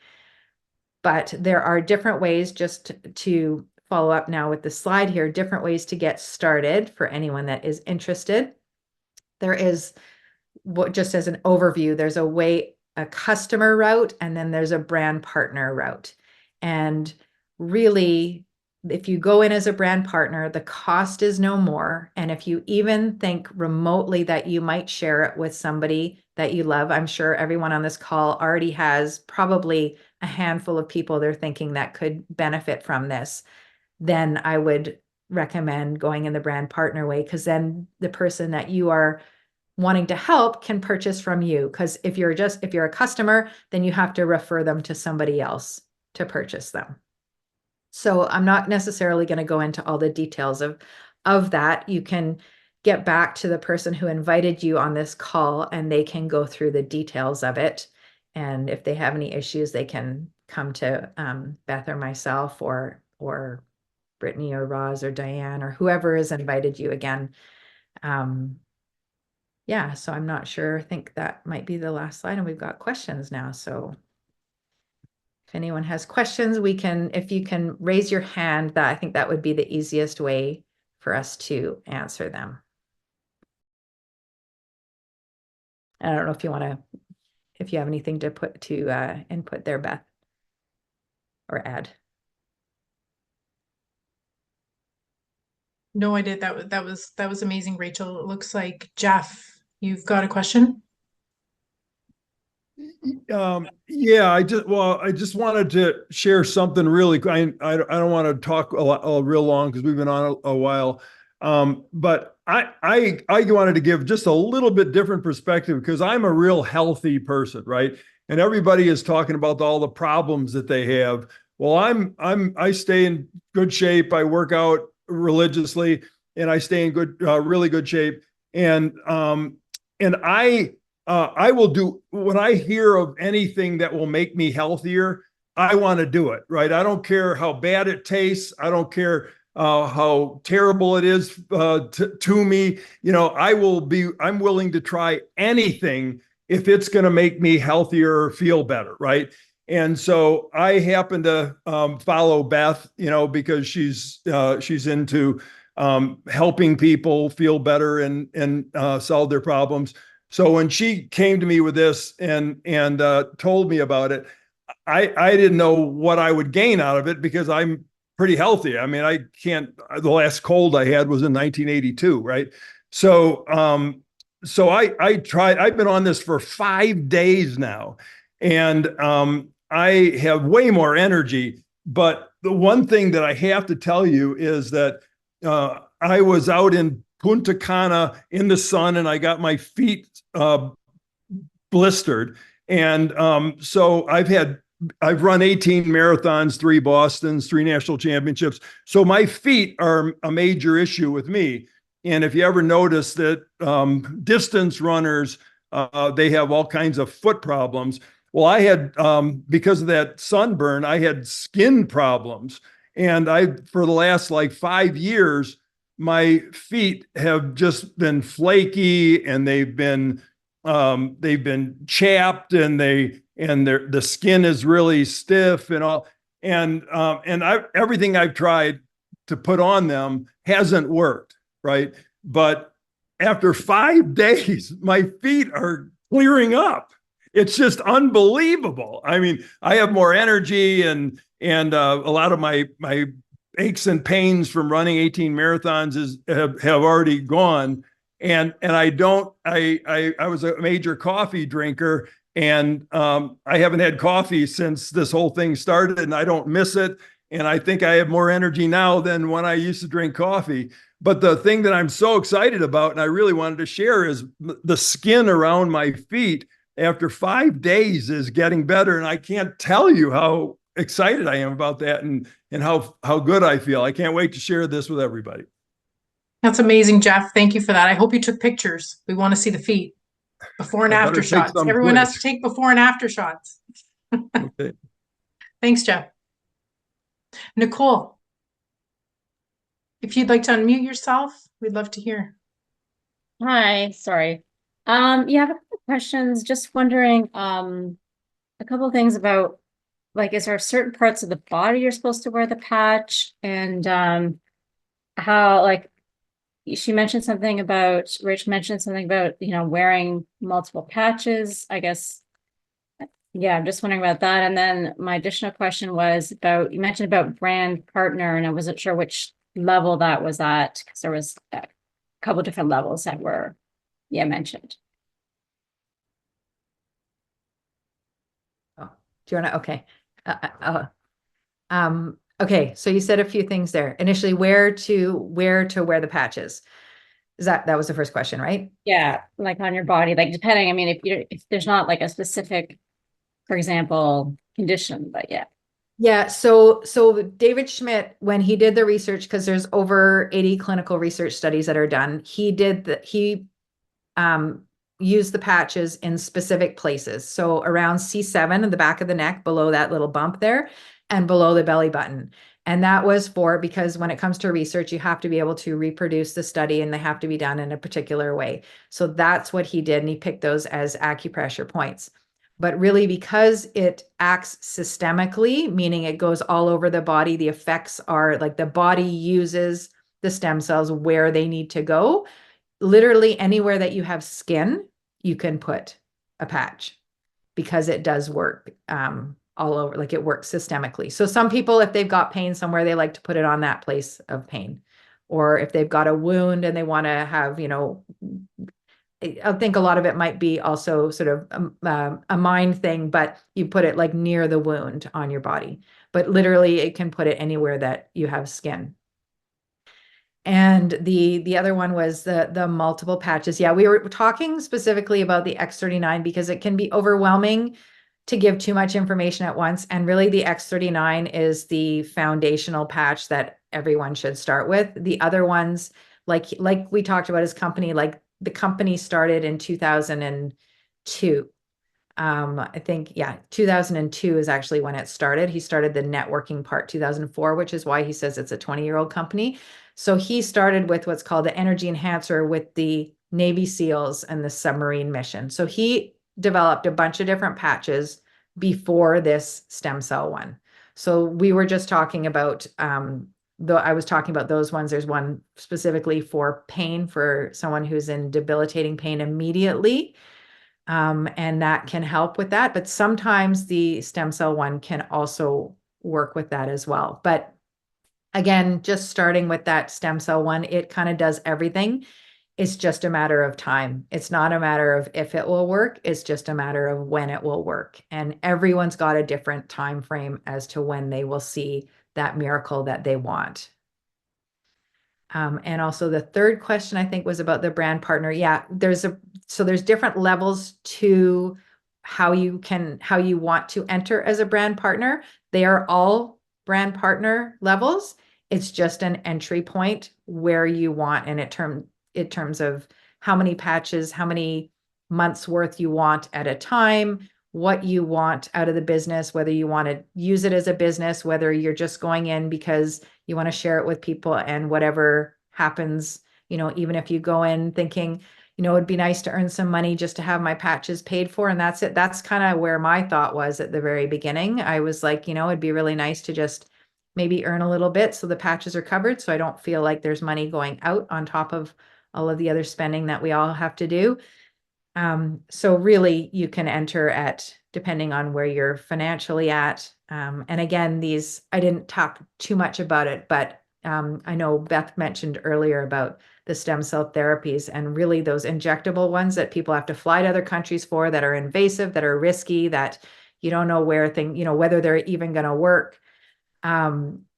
But there are different ways, just to follow up now with the slide here, different ways to get started for anyone that is interested. There is, just as an overview, there's a customer route, and then there's a brand partner route. And really, if you go in as a brand partner, the cost is no more. And if you even think remotely that you might share it with somebody that you love, I'm sure everyone on this call already has probably a handful of people they're thinking that could benefit from this, then I would recommend going in the brand partner way, because then the person that you are wanting to help can purchase from you. Because if you're a customer, then you have to refer them to somebody else to purchase them. So I'm not necessarily going to go into all the details of that. You can get back to the person who invited you on this call, and they can go through the details of it. And if they have any issues, they can come to Beth or myself, or Brittany or Roz or Diane or whoever has invited you again. Yeah, so I'm not sure. I think that might be the last slide, and we've got questions now. So if anyone has questions, if you can raise your hand, I think that would be the easiest way for us to answer them. I don't know if you have anything to put to input there, Beth, or add. No, I did. That was amazing, Rachel. It looks like Jeff, you've got a question. Yeah, I just wanted to share something really. I don't want to talk real long because we've been on a while. But I wanted to give just a little bit different perspective, because I'm a real healthy person, right? And everybody is talking about all the problems that they have. Well, I stay in good shape. I work out religiously, and I stay in really good shape. And I will do, when I hear of anything that will make me healthier, I want to do it, right? I don't care how bad it tastes. I don't care how terrible it is to me. You know, I'm willing to try anything if it's going to make me healthier or feel better, right? And so I happen to follow Beth, you know, because she's into helping people feel better and solve their problems. So when she came to me with this and told me about it, I didn't know what I would gain out of it, because I'm pretty healthy. I mean, the last cold I had was in 1982, right? So I tried. I've been on this for 5 days now, and I have way more energy. But the one thing that I have to tell you is that I was out in Punta Cana in the sun, and I got my feet blistered. And so I've run 18 marathons, 3 Bostons, 3 national championships. So my feet are a major issue with me. And if you ever notice that distance runners, they have all kinds of foot problems. Well, I had, because of that sunburn, I had skin problems. And for the last like 5 years, my feet have just been flaky, and they've been chapped, and the skin is really stiff and all. And everything I've tried to put on them hasn't worked, right? But after 5 days, my feet are clearing up. It's just unbelievable. I mean, I have more energy, and a lot of my aches and pains from running 18 marathons have already gone. And I was a major coffee drinker, and I haven't had coffee since this whole thing started, and I don't miss it. And I think I have more energy now than when I used to drink coffee. But the thing that I'm so excited about, and I really wanted to share, is the skin around my feet after 5 days is getting better. And I can't tell you how excited I am about that, and how good I feel. I can't wait to share this with everybody. That's amazing, Jeff. Thank you for that. I hope you took pictures. We want to see the feet. Before and after shots. Everyone has to take before and after shots. Okay. Thanks, Jeff. Nicole, if you'd like to unmute yourself, we'd love to hear. Hi, sorry. Yeah, I have a couple of questions. Just wondering, a couple of things about, like, is there certain parts of the body you're supposed to wear the patch, and how, like, Rachel mentioned something about, you know, wearing multiple patches, I guess. Yeah, I'm just wondering about that. And then my additional question was about, you mentioned about brand partner, and I wasn't sure which level that was at, because there was a couple different levels that were, mentioned. Oh, do you want to? Okay. Okay, so you said a few things there. Initially, where to wear the patches. That was the first question, right? Yeah, like on your body, like depending, I mean, if there's not like a specific, for example, condition, but yeah. Yeah, so David Schmidt, when he did the research, because there's over 80 clinical research studies that are done, he used the patches in specific places. So around C7 in the back of the neck, below that little bump there, and below the belly button. And that was because when it comes to research, you have to be able to reproduce the study and they have to be done in a particular way. So that's what he did. And he picked those as acupressure points. But really, because it acts systemically, meaning it goes all over the body, the effects are like the body uses the stem cells where they need to go. Literally anywhere that you have skin, you can put a patch because it does work all over, like it works systemically. So some people, if they've got pain somewhere, they like to put it on that place of pain. Or if they've got a wound and they want to have, I think a lot of it might be also sort of a mind thing, but you put it like near the wound on your body. But literally, it can put it anywhere that you have skin. And the other one was the multiple patches. Yeah, we were talking specifically about the X39 because it can be overwhelming to give too much information at once. And really, the X39 is the foundational patch that everyone should start with. The other ones, like we talked about, his company, like the company started in 2002. I think, yeah, 2002 is actually when it started. He started the networking part 2004, which is why he says it's a 20-year-old company. So he started with what's called the energy enhancer with the Navy SEALs and the submarine mission. So he developed a bunch of different patches before this stem cell one. So we were just talking about, I was talking about those ones. There's one specifically for pain, for someone who's in debilitating pain immediately. And that can help with that. But sometimes the stem cell one can also work with that as well. But again, just starting with that stem cell one, it kind of does everything. It's just a matter of time. It's not a matter of if it will work. It's just a matter of when it will work. And everyone's got a different time frame as to when they will see that miracle that they want. And also the third question, I think, was about the brand partner. Yeah, there's different levels to how you want to enter as a brand partner. They are all brand partner levels. It's just an entry point where you want, and in terms of how many patches, how many months worth you want at a time, what you want out of the business, whether you want to use it as a business, whether you're just going in because you want to share it with people, and whatever happens, even if you go in thinking, it'd be nice to earn some money just to have my patches paid for. And that's it. That's kind of where my thought was at the very beginning. I was like, it'd be really nice to just maybe earn a little bit so the patches are covered. So I don't feel like there's money going out on top of all of the other spending that we all have to do. So really you can enter at, depending on where you're financially at. And again, I didn't talk too much about it, but I know Beth mentioned earlier about the stem cell therapies, and really those injectable ones that people have to fly to other countries for, that are invasive, that are risky, that you don't know whether they're even going to work.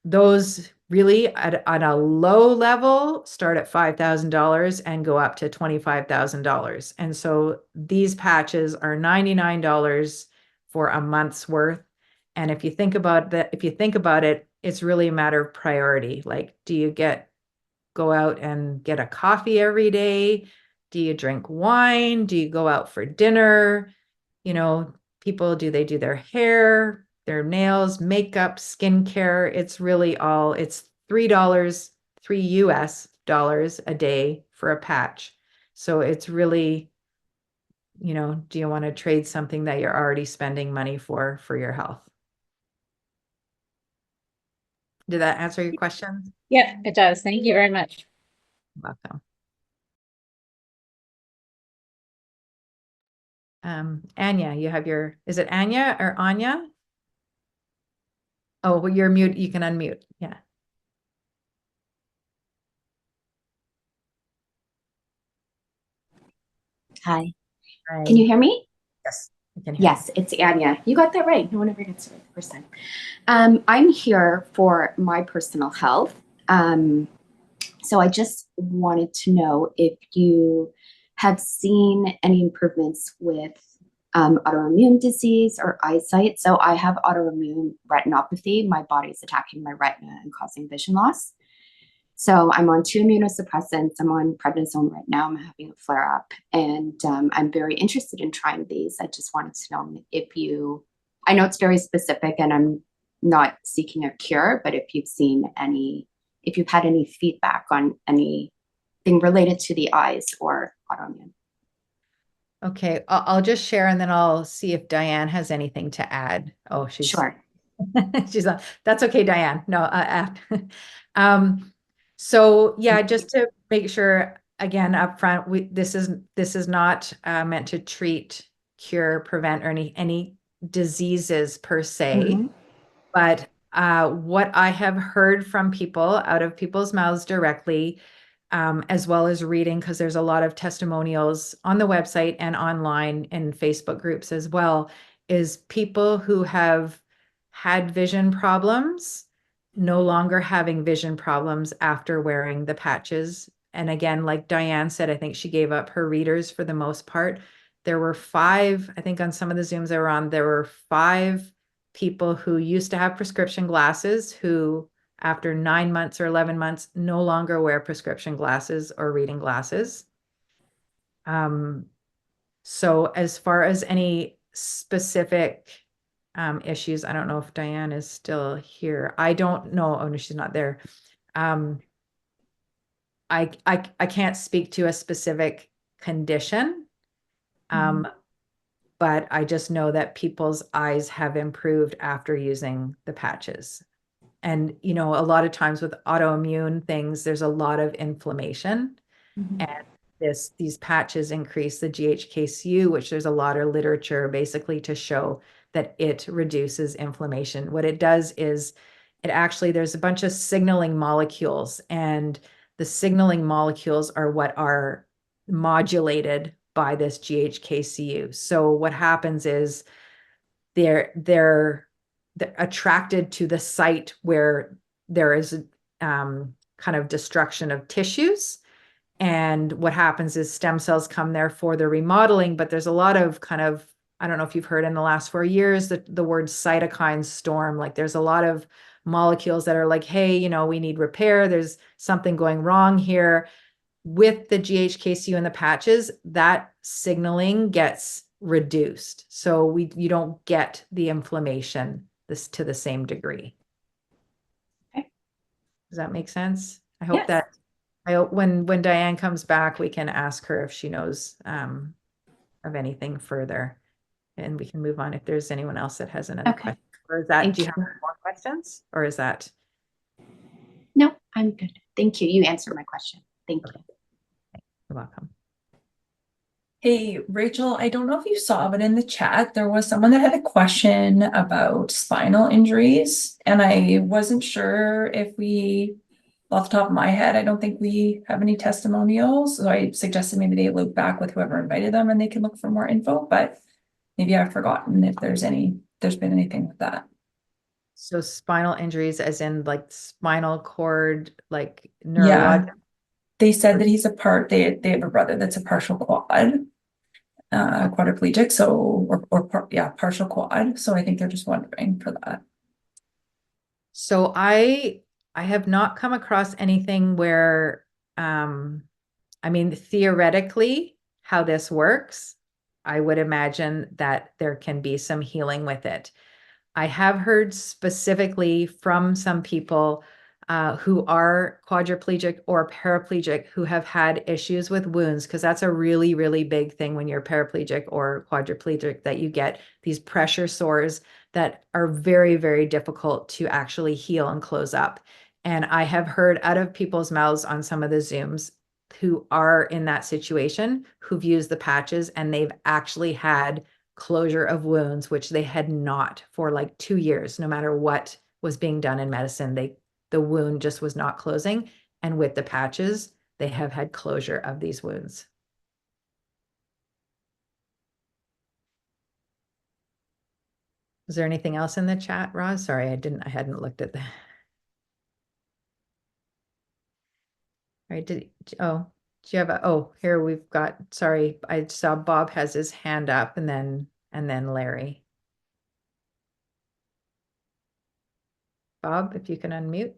Those really on a low level start at $5,000 and go up to $25,000. And so these patches are $99 for a month's worth. And if you think about it, it's really a matter of priority. Like, do you go out and get a coffee every day? Do you drink wine? Do you go out for dinner? People, do they do their hair, their nails, makeup, skincare? It's really it's $3, $3 a day for a patch. So it's really, do you want to trade something that you're already spending money for your health? Did that answer your question? Yeah, it does. Thank you very much. Welcome. Anya, is it Anya or Anya? Oh, well, you're mute. You can unmute. Yeah. Hi. Hi. Can you hear me? Yes. I can hear Yes, it's Anya. You got that right. No one ever gets it right the first time. I'm here for my personal health. So I just wanted to know if you have seen any improvements with autoimmune disease or eyesight. So I have autoimmune retinopathy. My body's attacking my retina and causing vision loss. So I'm on 2 immunosuppressants. I'm on prednisone right now. I'm having a flare up, and I'm very interested in trying these. I just wanted to know if you, I know it's very specific and I'm not seeking a cure, but if you've seen any, if you've had any feedback on anything related to the eyes or autoimmune. Okay, I'll just share and then I'll see if Diane has anything to add. Oh, she's Sure. she's on. That's okay, Diane. No, so yeah, just to make sure again up front, this is not meant to treat, cure, prevent, or any diseases per se. But what I have heard from people out of people's mouths directly, as well as reading, because there's a lot of testimonials on the website and online in Facebook groups as well, is people who have had vision problems no longer having vision problems after wearing the patches. And again, like Diane said, I think she gave up her readers for the most part. There were 5, I think on some of the Zooms I were on, there were 5 people who used to have prescription glasses who after 9 months or 11 months no longer wear prescription glasses or reading glasses. So as far as any specific issues, I don't know if Diane is still here. I don't know. Oh no, she's not there. I can't speak to a specific condition. But I just know that people's eyes have improved after using the patches. And, you know, a lot of times with autoimmune things, there's a lot of inflammation. And these patches increase the GHKCU, which there's a lot of literature basically to show that it reduces inflammation. What it does is it actually, there's a bunch of signaling molecules, and the signaling molecules are what are modulated by this GHKCU. So what happens is they're attracted to the site where there is kind of destruction of tissues. And what happens is stem cells come there for the remodeling, but there's a lot of kind of, I don't know if you've heard in the last 4 years, the word cytokine storm, like there's a lot of molecules that are like, hey, you know, we need repair. There's something going wrong here. With the GHKCU and the patches, that signaling gets reduced. So you don't get the inflammation to the same degree. Okay. Does that make sense? I hope that when Diane comes back, we can ask her if she knows of anything further, and we can move on if there's anyone else that has another question. Or is that, do you have more questions, or is that? No, I'm good. Thank you. You answered my question. Thank you. You're welcome. Hey, Rachel, I don't know if you saw, but in the chat, there was someone that had a question about spinal injuries, and I wasn't sure if we, off the top of my head, I don't think we have any testimonials. So I suggested maybe they loop back with whoever invited them and they can look for more info, but maybe I've forgotten if there's been anything with that. So spinal injuries as in like spinal cord, like neurological? Yeah. They said that he's they have a brother that's a partial quadriplegic. So, partial quad. So I think they're just wondering for that. So I have not come across anything where, I mean, theoretically, how this works, I would imagine that there can be some healing with it. I have heard specifically from some people who are quadriplegic or paraplegic who have had issues with wounds, because that's a really, really big thing when you're paraplegic or quadriplegic, that you get these pressure sores that are very, very difficult to actually heal and close up. And I have heard out of people's mouths on some of the Zooms who are in that situation, who've used the patches, and they've actually had closure of wounds, which they had not for like 2 years. No matter what was being done in medicine, the wound just was not closing. And with the patches, they have had closure of these wounds. Is there anything else in the chat, Roz? Sorry, I hadn't looked at that. All right, do you have here we've got, sorry, I saw Bob has his hand up and then Larry. Bob, if you can unmute.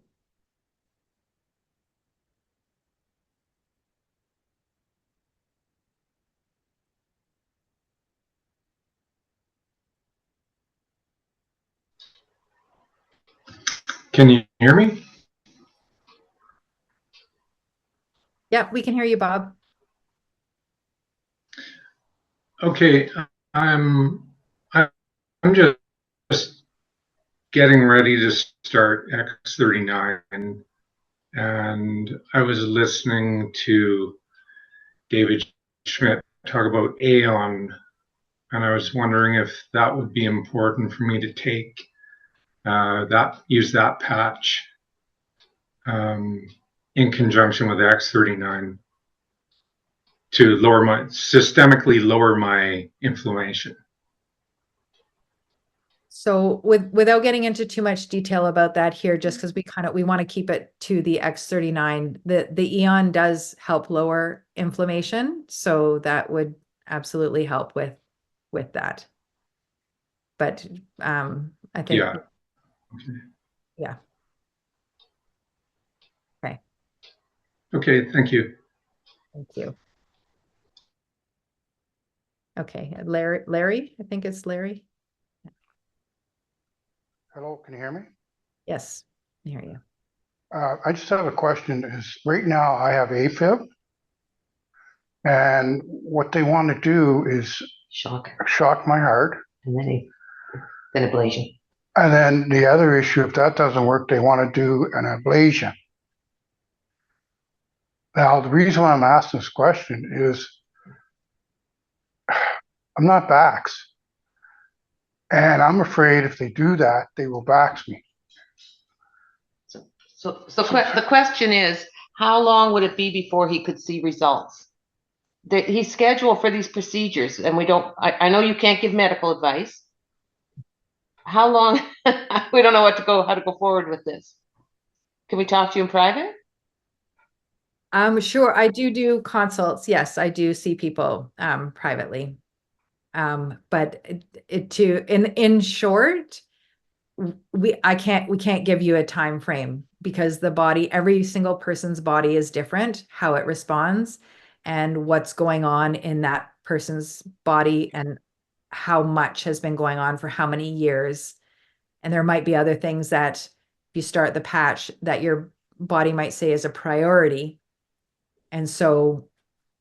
Can you hear me? Yeah, we can hear you, Bob. Okay, I'm just getting ready to start X39, and I was listening to David Schmidt talk about Aeon, and I was wondering if that would be important for me to take use that patch in conjunction with X39 to systemically lower my inflammation. So without getting into too much detail about that here, just because we want to keep it to the X39, the Eon does help lower inflammation, so that would absolutely help with that. But I think yeah. Okay. Okay, thank you. Thank you. Okay, Larry, I think it's Larry. Hello, can you hear me? Yes, I hear you. I just have a question. Is right now I have AFib, and what they want to do is shock my heart, and then ablation. And then the other issue, if that doesn't work, they want to do an ablation. Now, the reason why I'm asking this question is I'm not vax, and I'm afraid if they do that, they will vax me. So the question is, how long would it be before he could see results? He's scheduled for these procedures, and I know you can't give medical advice. How long? We don't know how to go forward with this. Can we talk to you in private? Sure. I do consults. Yes, I do see people privately. But in short, we can't give you a time frame because every single person's body is different, how it responds and what's going on in that person's body and how much has been going on for how many years. And there might be other things that if you start the patch that your body might say is a priority. And so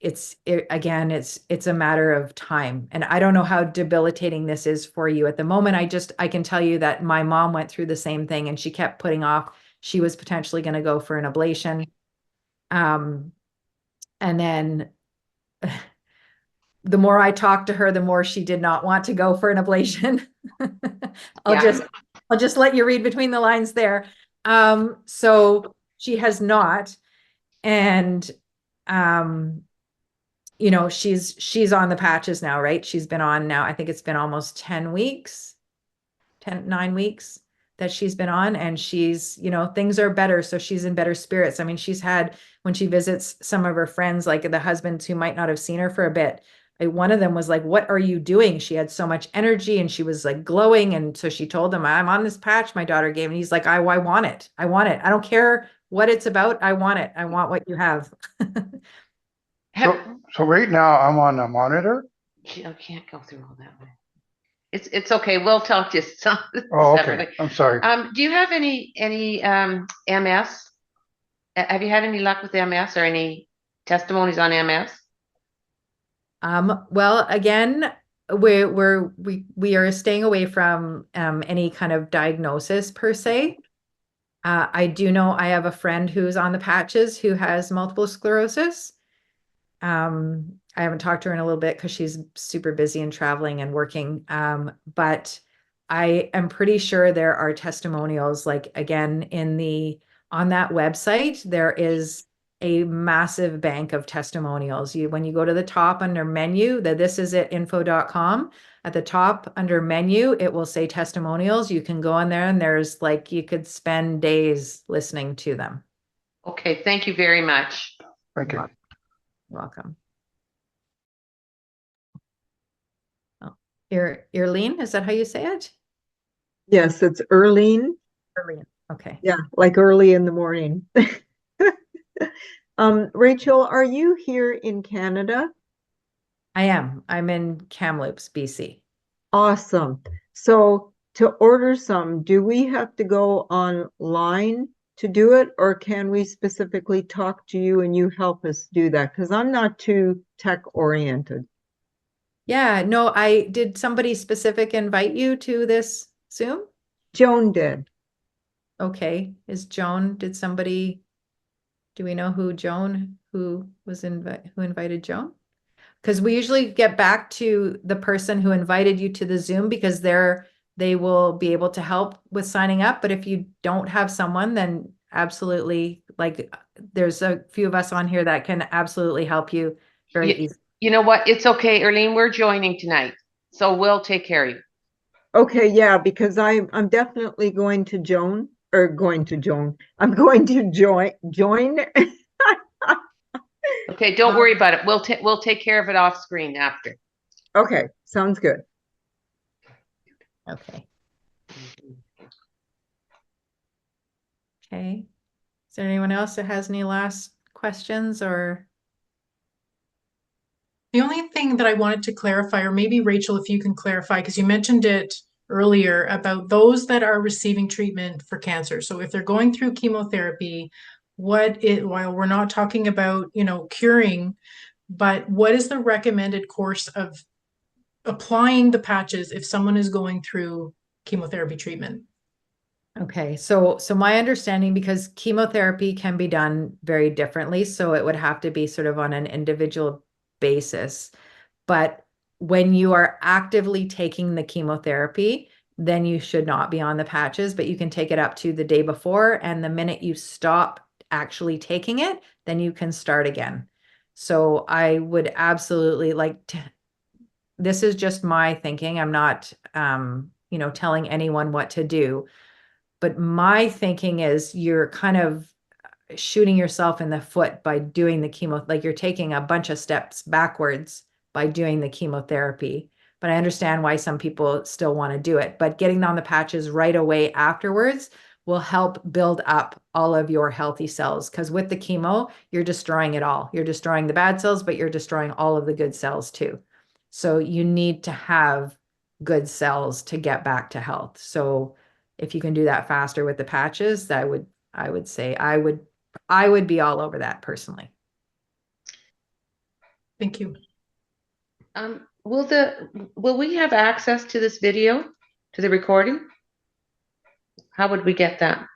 it's a matter of time. And I don't know how debilitating this is for you at the moment. I can tell you that my mom went through the same thing and she kept putting off. She was potentially going to go for an ablation. And then the more I talked to her, the more she did not want to go for an ablation. I'll just let you read between the lines there. So she has not. And, she's on the patches now, right? She's been on now. I think it's been almost 9 weeks that she's been on, and she's, things are better. So she's in better spirits. I mean, she's had, when she visits some of her friends, like the husbands who might not have seen her for a bit, one of them was like, "What are you doing?" She had so much energy and she was like glowing. And so she told him, "I'm on this patch my daughter gave." And he's like, I want it. I want it. I don't care what it's about. I want it. I want what you have. So right now I'm on a monitor. I can't go through all that. It's okay. We'll talk to you. Oh, okay. I'm sorry. Do you have any MS? Have you had any luck with MS or any testimonies on MS? Well, again, we are staying away from any kind of diagnosis per se. I do know I have a friend who's on the patches who has multiple sclerosis. I haven't talked to her in a little bit because she's super busy and traveling and working. But I am pretty sure there are testimonials, like again, on that website, there is a massive bank of testimonials. When you go to the top under menu, the thisisit.info.com, at the top under menu, it will say testimonials. You can go in there and there's like, you could spend days listening to them. Okay, thank you very much. Thank you. You're welcome. Oh, Irlene, is that how you say it? Yes, it's Erlene. Irlene. Okay. Yeah, like early in the morning. Rachel, are you here in Canada? I am. I'm in Kamloops, BC. Awesome. So to order some, do we have to go online to do it, or can we specifically talk to you and you help us do that? Because I'm not too tech oriented. Yeah, no, did somebody specific invite you to this Zoom? Joan did. Okay. Do we know who invited Joan? Because we usually get back to the person who invited you to the Zoom because they will be able to help with signing up. But if you don't have someone, then absolutely, like there's a few of us on here that can absolutely help you very easily. You know what? It's okay, Erlene, we're joining tonight. So we'll take care of you. Okay, yeah, because I'm definitely going to Joan. I'm going to join. Okay, don't worry about it. We'll take care of it off screen after. Okay, sounds good. Okay. Okay. Is there anyone else that has any last questions or? The only thing that I wanted to clarify, or maybe Rachel, if you can clarify, because you mentioned it earlier about those that are receiving treatment for cancer. So if they're going through chemotherapy, while we're not talking about, curing, but what is the recommended course of applying the patches if someone is going through chemotherapy treatment? Okay, so my understanding, because chemotherapy can be done very differently, so it would have to be sort of on an individual basis. But when you are actively taking the chemotherapy, then you should not be on the patches, but you can take it up to the day before. And the minute you stop actually taking it, then you can start again. So I would absolutely this is just my thinking. I'm not, telling anyone what to do. But my thinking is you're kind of shooting yourself in the foot by doing the chemo, like you're taking a bunch of steps backwards by doing the chemotherapy. But I understand why some people still want to do it. But getting on the patches right away afterwards will help build up all of your healthy cells. Because with the chemo, you're destroying it all. You're destroying the bad cells, but you're destroying all of the good cells too. So you need to have good cells to get back to health. So if you can do that faster with the patches, I would say I would be all over that personally. Thank you. Will we have access to this video, to the recording? How would we get that?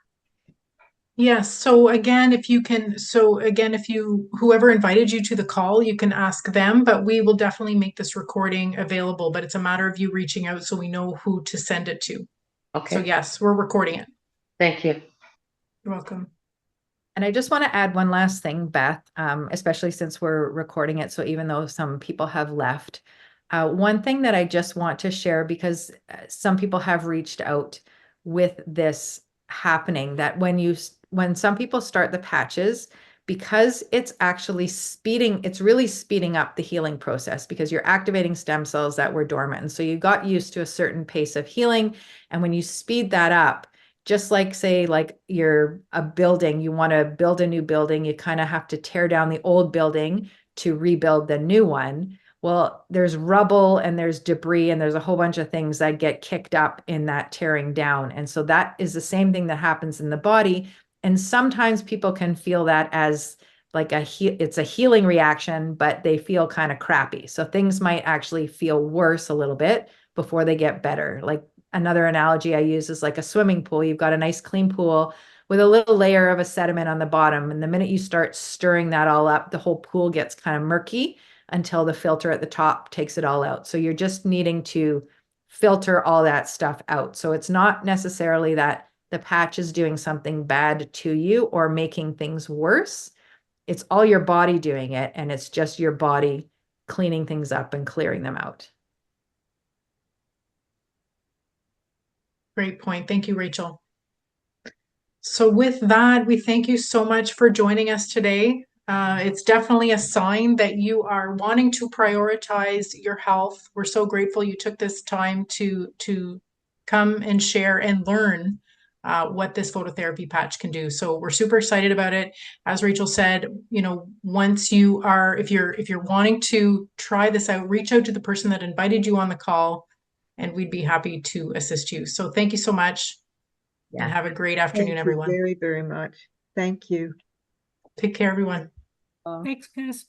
Yes. So again, whoever invited you to the call, you can ask them, but we will definitely make this recording available, but it's a matter of you reaching out so we know who to send it to. Okay. So yes, we're recording it. Thank you. You're welcome. And I just want to add one last thing, Beth, especially since we're recording it. So even though some people have left, one thing that I just want to share, because some people have reached out with this happening, that when some people start the patches, because it's really speeding up the healing process, because you're activating stem cells that were dormant. And so you got used to a certain pace of healing. And when you speed that up, just like say, like you're a building, you want to build a new building, you kind of have to tear down the old building to rebuild the new one. Well, there's rubble and there's debris and there's a whole bunch of things that get kicked up in that tearing down. And so that is the same thing that happens in the body. And sometimes people can feel that as like it's a healing reaction, but they feel kind of crappy. So things might actually feel worse a little bit before they get better. Like another analogy I use is like a swimming pool. You've got a nice clean pool with a little layer of a sediment on the bottom. And the minute you start stirring that all up, the whole pool gets kind of murky until the filter at the top takes it all out. So you're just needing to filter all that stuff out. So it's not necessarily that the patch is doing something bad to you or making things worse. it's all your body doing it, and it's just your body cleaning things up and clearing them out. Great point. Thank you, Rachel. So with that, we thank you so much for joining us today. It's definitely a sign that you are wanting to prioritize your health. We're so grateful you took this time to come and share and learn what this phototherapy patch can do. So we're super excited about it. As Rachel said, you know, once you are, if you're wanting to try this out, reach out to the person that invited you on the call, and we'd be happy to assist you. So thank you so much. Yeah. And have a great afternoon, Thank you everyone. very, very much. Thank you. Take care, everyone. Thanks, guys.